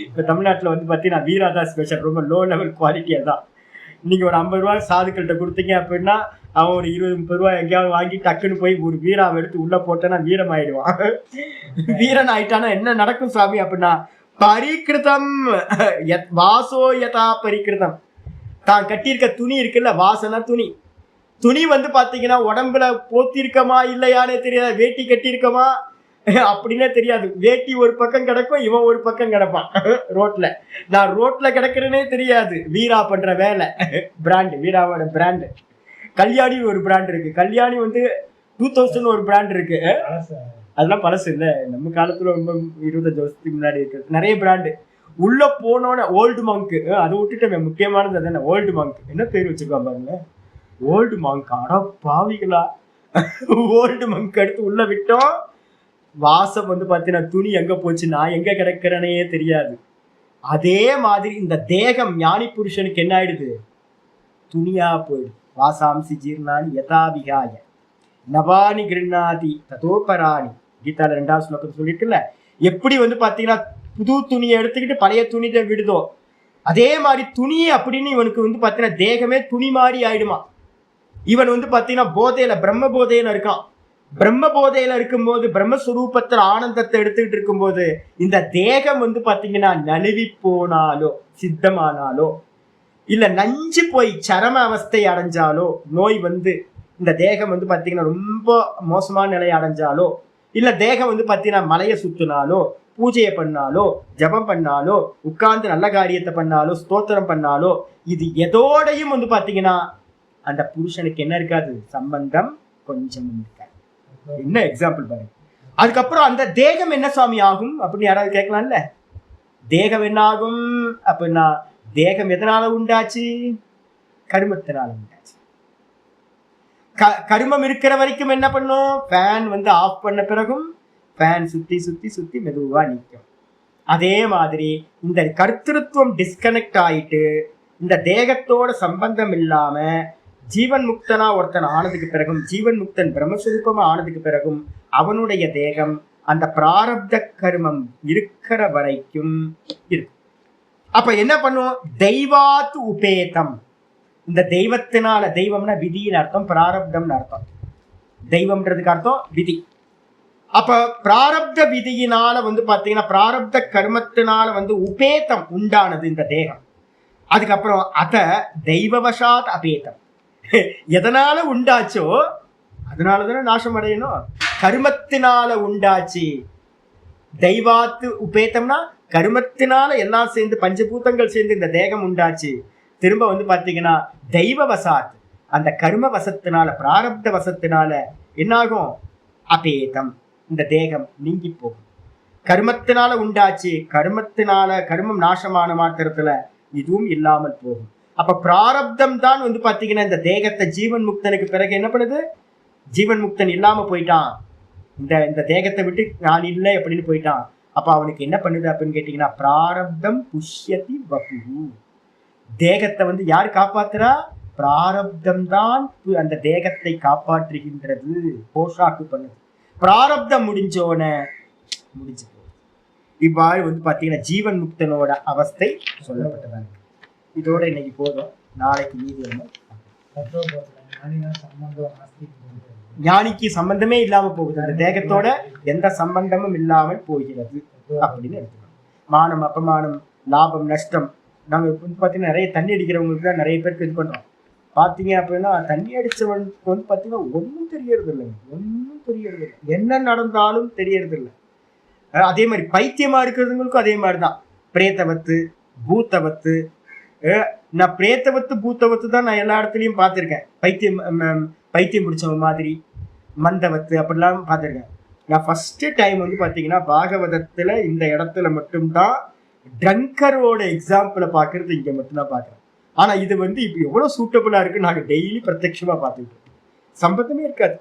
இப்போ தமிழ்நாட்டில் வந்து பார்த்தீங்கன்னா வீரா தான் ஸ்பெஷல். ரொம்ப லோ லெவல் குவாலிட்டியா தான். நீங்க ஒரு 50 ரூபாய் சாதுக்கள்கிட்ட கொடுத்தீங்க அப்படின்னா, அவன் ஒரு 20-30 ரூபாய் எங்கேயாவது வாங்கி டக்குன்னு போய் ஒரு வீராவை எடுத்து உள்ள போட்டேன்னா வீரம் ஆயிடுவான். வீரன் ஆயிட்டானா என்ன நடக்கும் சாமி அப்படின்னா, பரிகிருதம் வாசோ யதா பரிகிருதம். தான் கட்டியிருக்க துணி இருக்குல்ல, வாசனை துணி. துணி வந்து பாத்தீங்கன்னா உடம்புல போத்திருக்கமா இல்லையானே தெரியாது. வேட்டி கட்டியிருக்கமா அப்படின்னே தெரியாது. வேட்டி ஒரு பக்கம் கிடக்கும், இவன் ஒரு பக்கம் கிடப்பான் ரோட்ல. நான் ரோட்ல கிடக்குறேனே தெரியாது. வீரா பண்ற வேலை. Brand, வீராவோட brand. கல்யாணி ஒரு பிராண்ட் இருக்கு. கல்யாணி வந்து 2000 ஒரு பிராண்ட் இருக்கு. அதெல்லாம் பழசு இல்ல, நம்ம காலத்துல ரொம்ப 25 வருஷத்துக்கு முன்னாடி இருக்கு நிறைய பிராண்டு. உள்ள போனோட ஓல்டு மங்க், அதை விட்டுட்டு முக்கியமானது அது என்ன? Old monk. என்ன பேர் வச்சிருக்கான் பாருங்க, ஓல்டு மங்க். அட பாவிகளா, ஓல்டு மங்க் எடுத்து உள்ள விட்டோம். வாசம் வந்து பாத்தீங்கன்னா துணி எங்க போச்சு, நான் எங்க கிடக்கிறேனே தெரியாது. அதே மாதிரி இந்த தேகம் ஞானி புருஷனுக்கு என்ன ஆயிடுது? துணியா போயிடுது. வாசாம்சி ஜீர்ணானி யதாபிகாய நவானி கிருண்ணாதி ததோபராணி. கீதால 2வது ஸ்லோகம் சொல்லிட்டுல, எப்படி வந்து பாத்தீங்கன்னா புது துணியை எடுத்துக்கிட்டு பழைய துணியை விடுதோ, அதே மாதிரி துணி அப்படின்னு இவனுக்கு வந்து பாத்தீங்கன்னா தேகமே துணி மாதிரி ஆயிடுமா. இவன் வந்து பாத்தீங்கன்னா போதையில, பிரம்ம போதையில இருக்கான். பிரம்ம போதையில இருக்கும்போது, பிரம்மஸ்வரூபத்துல ஆனந்தத்தை எடுத்துக்கிட்டு இருக்கும்போது, இந்த தேகம் வந்து பாத்தீங்கன்னா நழுவி போனாலோ, சித்தமானாலோ, இல்ல நஞ்சு போய் சரம அவஸ்தை அடைஞ்சாலோ, நோய் வந்து இந்த தேகம் வந்து பாத்தீங்கன்னா ரொம்ப மோசமான நிலையை அடைஞ்சாலோ, இல்ல தேகம் வந்து பாத்தீங்கன்னா மலையை சுத்தினாலோ, பூஜையை பண்ணாலோ, ஜபம் பண்ணாலோ, உட்கார்ந்து நல்ல காரியத்தை பண்ணாலோ, ஸ்தோத்திரம் பண்ணாலோ, இது எதோடையும் வந்து பாத்தீங்கன்னா அந்த புருஷனுக்கு என்ன இருக்காது? சம்பந்தம் கொஞ்சம் இருக்காது. என்ன எக்ஸாம்பிள் பாருங்க. அதுக்கப்புறம் அந்த தேகம் என்ன சுவாமி ஆகும் அப்படின்னு யாராவது கேட்கலாம்ல. தேகம் என்ன ஆகும் அப்படின்னா, தேகம் எதனால உண்டாச்சு? கருமத்தினால உண்டாச்சு. கருமம் இருக்கிற வரைக்கும் என்ன பண்ணும்? ஃபேன் வந்து ஆஃப் பண்ண பிறகும் ஃபேன் சுத்தி சுத்தி சுத்தி மெதுவா நிற்கும். அதே மாதிரி இந்த கர்த்திருவம் டிஸ்கனெக்ட் ஆயிட்டு இந்த தேகத்தோட சம்பந்தம் இல்லாம ஜீவன் முக்தனா ஒருத்தன் ஆனதுக்கு பிறகும், ஜீவன் முக்தன் பிரம்மஸ்வரூபமா ஆனதுக்கு பிறகும் அவனுடைய தேகம் அந்த பிராரப்த கர்மம் இருக்கிற வரைக்கும் இருக்கும். அப்ப என்ன பண்ணும்? தெய்வாத்து உபேதம். இந்த தெய்வத்தினால, தெய்வம்னா விதியின் அர்த்தம், பிராரப்தம்னு அர்த்தம். தெய்வம்ன்றதுக்கு அர்த்தம் விதி. அப்ப பிராரப்த விதியினால வந்து பாத்தீங்கன்னா பிராரப்த கர்மத்தினால வந்து உபேதம் உண்டானது இந்த தேகம். அதுக்கப்புறம் அத தெய்வவசாத் அபேதம், எதனால உண்டாச்சோ அதனாலதானே நாசம் அடையணும். கர்மத்தினால உண்டாச்சு. தெய்வாத்து உபேதம்னா கர்மத்தினால எல்லாம் சேர்ந்து பஞ்சபூதங்கள் சேர்ந்து இந்த தேகம் உண்டாச்சு. திரும்ப வந்து பாத்தீங்கன்னா தெய்வ வசாத், அந்த கர்ம வசத்தினால பிராரப்த வசத்தினால என்னாகும், அபேதம், இந்த தேகம் நீங்கி போகும். கர்மத்தினால உண்டாச்சு, கர்மத்தினால கர்மம் நாசமான மாத்திரத்துல இதுவும் இல்லாமல் போகும். அப்ப பிராரப்தம் தான் வந்து பாத்தீங்கன்னா இந்த தேகத்தை ஜீவன் முக்தனுக்கு பிறகு என்ன பண்ணுது, ஜீவன் முக்தன் இல்லாம போயிட்டான், இந்த தேகத்தை விட்டு நான் இல்லை அப்படின்னு போயிட்டான். அப்ப அவனுக்கு என்ன பண்ணுது அப்படின்னு கேட்டீங்கன்னா பிராரப்தம் புஷ்யதி வபு. தேகத்தை வந்து யார் காப்பாத்துறா, பிராரப்தம் தான் அந்த தேகத்தை காப்பாற்றுகின்றது, போஷாக்கு பண்ணுது. பிராரப்தம் முடிஞ்சோன முடிஞ்சு போகுது. இவ்வாறு வந்து பாத்தீங்கன்னா ஜீவன் முக்தனோட அவஸ்தை சொல்லப்பட்டதாங்க. இதோட இன்னைக்கு போதும், நாளைக்கு மீதி ஞானிக்கு சம்பந்தமே இல்லாம போகுது, அந்த தேகத்தோட எந்த சம்பந்தமும் இல்லாமல் போகிறது அப்படின்னு எடுத்துக்கணும். மானம் அபமானம் லாபம் நஷ்டம், நாங்க வந்து பாத்தீங்கன்னா நிறைய தண்ணி அடிக்கிறவங்களுக்கு தான் நிறைய பேருக்கு இது பண்றோம். பாத்தீங்க அப்படின்னா தண்ணி அடிச்சவனுக்கு வந்து பாத்தீங்கன்னா ஒன்றும் தெரியறது இல்லைங்க, ஒன்றும் தெரியறது இல்லை, என்ன நடந்தாலும் தெரியறது இல்லை. அதே மாதிரி பைத்தியமா இருக்கிறதுங்களுக்கும் அதே மாதிரிதான். பிரேத்தவத்து பூத்தவத்து, நான் பிரேத்தவத்து பூத்தவத்து தான் நான் எல்லா இடத்துலையும் பார்த்துருக்கேன். பைத்தியம் பிடிச்சவங்க மாதிரி மந்தவத்து அப்படிலாம் பார்த்துருக்கேன். நான் ஃபர்ஸ்ட் டைம் வந்து பார்த்தீங்கன்னா பாகவதத்தில் இந்த இடத்துல மட்டும்தான் ட்ரங்கரோட எக்ஸாம்பிளை பார்க்கறது இங்கே மட்டும்தான் பார்க்குறேன். ஆனால் இது வந்து இப்போ எவ்வளோ சூட்டபுளாக இருக்குது, நாங்கள் டெய்லி பிரத்யட்சமாக பார்த்துக்கிட்டு இருக்கோம். சம்பந்தமே இருக்காது,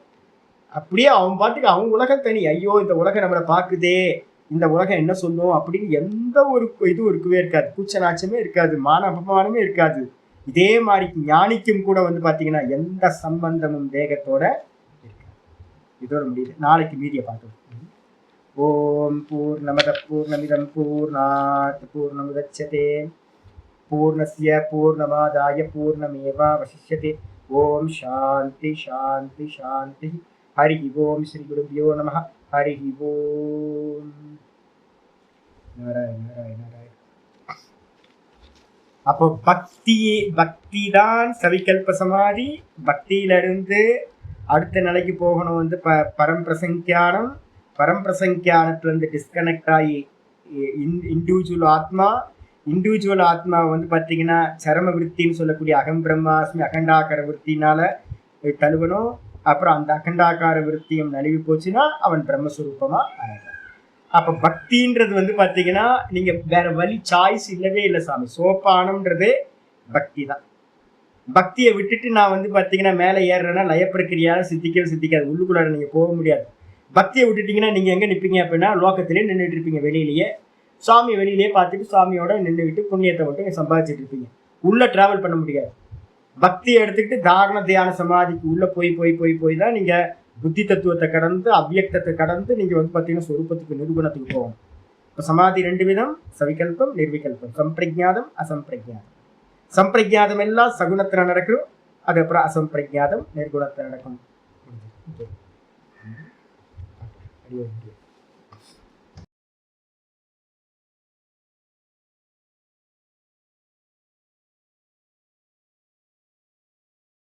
அப்படியே அவன் பாட்டுக்கு அவன் உலகம் தனி. ஐயோ இந்த உலகம் நம்மளை பார்க்குதே, இந்த உலகம் என்ன சொல்லும் அப்படின்னு எந்த ஒரு இதுவும் இருக்கவே இருக்காது, கூச்ச நாச்சமே இருக்காது, மான அபமானமே இருக்காது. இதே மாதிரி ஞானிக்கும் கூட வந்து பார்த்தீங்கன்னா எந்த சம்பந்தமும் தேகத்தோட இருக்காது. இதோட முடியுது, நாளைக்கு மீதியை பார்க்கணும். ஓம் பூர்ணமத பூர்ணமிதம் பூர்ணாத் பூர்ணமுதச்யதே பூர்ணஸ்ய பூர்ணமாதாய பூர்ணமேவாவசிஷ்யதே. ஓம் சாந்தி சாந்தி சாந்தி. ஹரி ஓம் ஸ்ரீ குருபியோ நமः. ஹரி ஓம். நாராயண நாராயண நாராயண. அப்போ பக்தி தான் சவிகல்ப சமாதி. பக்தியிலிருந்து அடுத்த நிலைக்கு போகணும் வந்து பரம்பிரசங்கியானம். பரம்பிரசங்கியானத்துல இருந்து டிஸ்கனெக்ட் ஆகி இண்டிவிஜுவல் ஆத்மா வந்து பார்த்தீங்கன்னா சரம விற்த்தின்னு சொல்லக்கூடிய அகம் பிரம்மாஸ்மி அகண்டாக்கார விற்த்தினால தழுவணும். அப்புறம் அந்த அகண்டாக்கார விற்த்தியும் நழுவி போச்சுன்னா அவன் பிரம்மஸ்வரூபமா ஆயிடும். அப்ப பக்தின்றது வந்து பாத்தீங்கன்னா நீங்க வேற வழி சாய்ஸ் இல்லவே இல்லை சாமி. சோப்பானம்ன்றது பக்தி தான். பக்தியை விட்டுட்டு நான் வந்து பாத்தீங்கன்னா மேலே ஏறுறேன்னா லயப்பிரக்கிரியால சித்திக்காது, உள்ளுக்குள்ளார நீங்க போக முடியாது. பக்தியை விட்டுட்டீங்கன்னா நீங்க எங்க நிற்பீங்க அப்படின்னா லோகத்திலே நின்றுட்டு இருப்பீங்க, வெளியிலேயே சாமி வெளியிலேயே பார்த்துட்டு சாமியோட நின்றுக்கிட்டு புண்ணியத்தை மட்டும் சம்பாதிச்சுட்டு இருப்பீங்க, உள்ள டிராவல் பண்ண முடியாது. பக்தியை எடுத்துக்கிட்டு தாரண தியான சமாதிக்கு உள்ள போய் தான் நீங்க புத்தி தத்துவத்தை கடந்து அவ்வியக்தத்தை கடந்து நீங்க வந்து பார்த்தீங்கன்னா சொரூபத்துக்கு நிரூபணத்துக்கு போகணும். இப்போ சமாதி 2 விதம், சவிகல்பம் நிர்விகல்பம், சம்பிரஜாதம் அசம்பிரஜாதம். சம்பிரஜாதம் எல்லாம் சகுணத்தில் நடக்கும், அதுக்கப்புறம் அசம்பிரஜாதம் நிர்குணத்தில் நடக்கும்.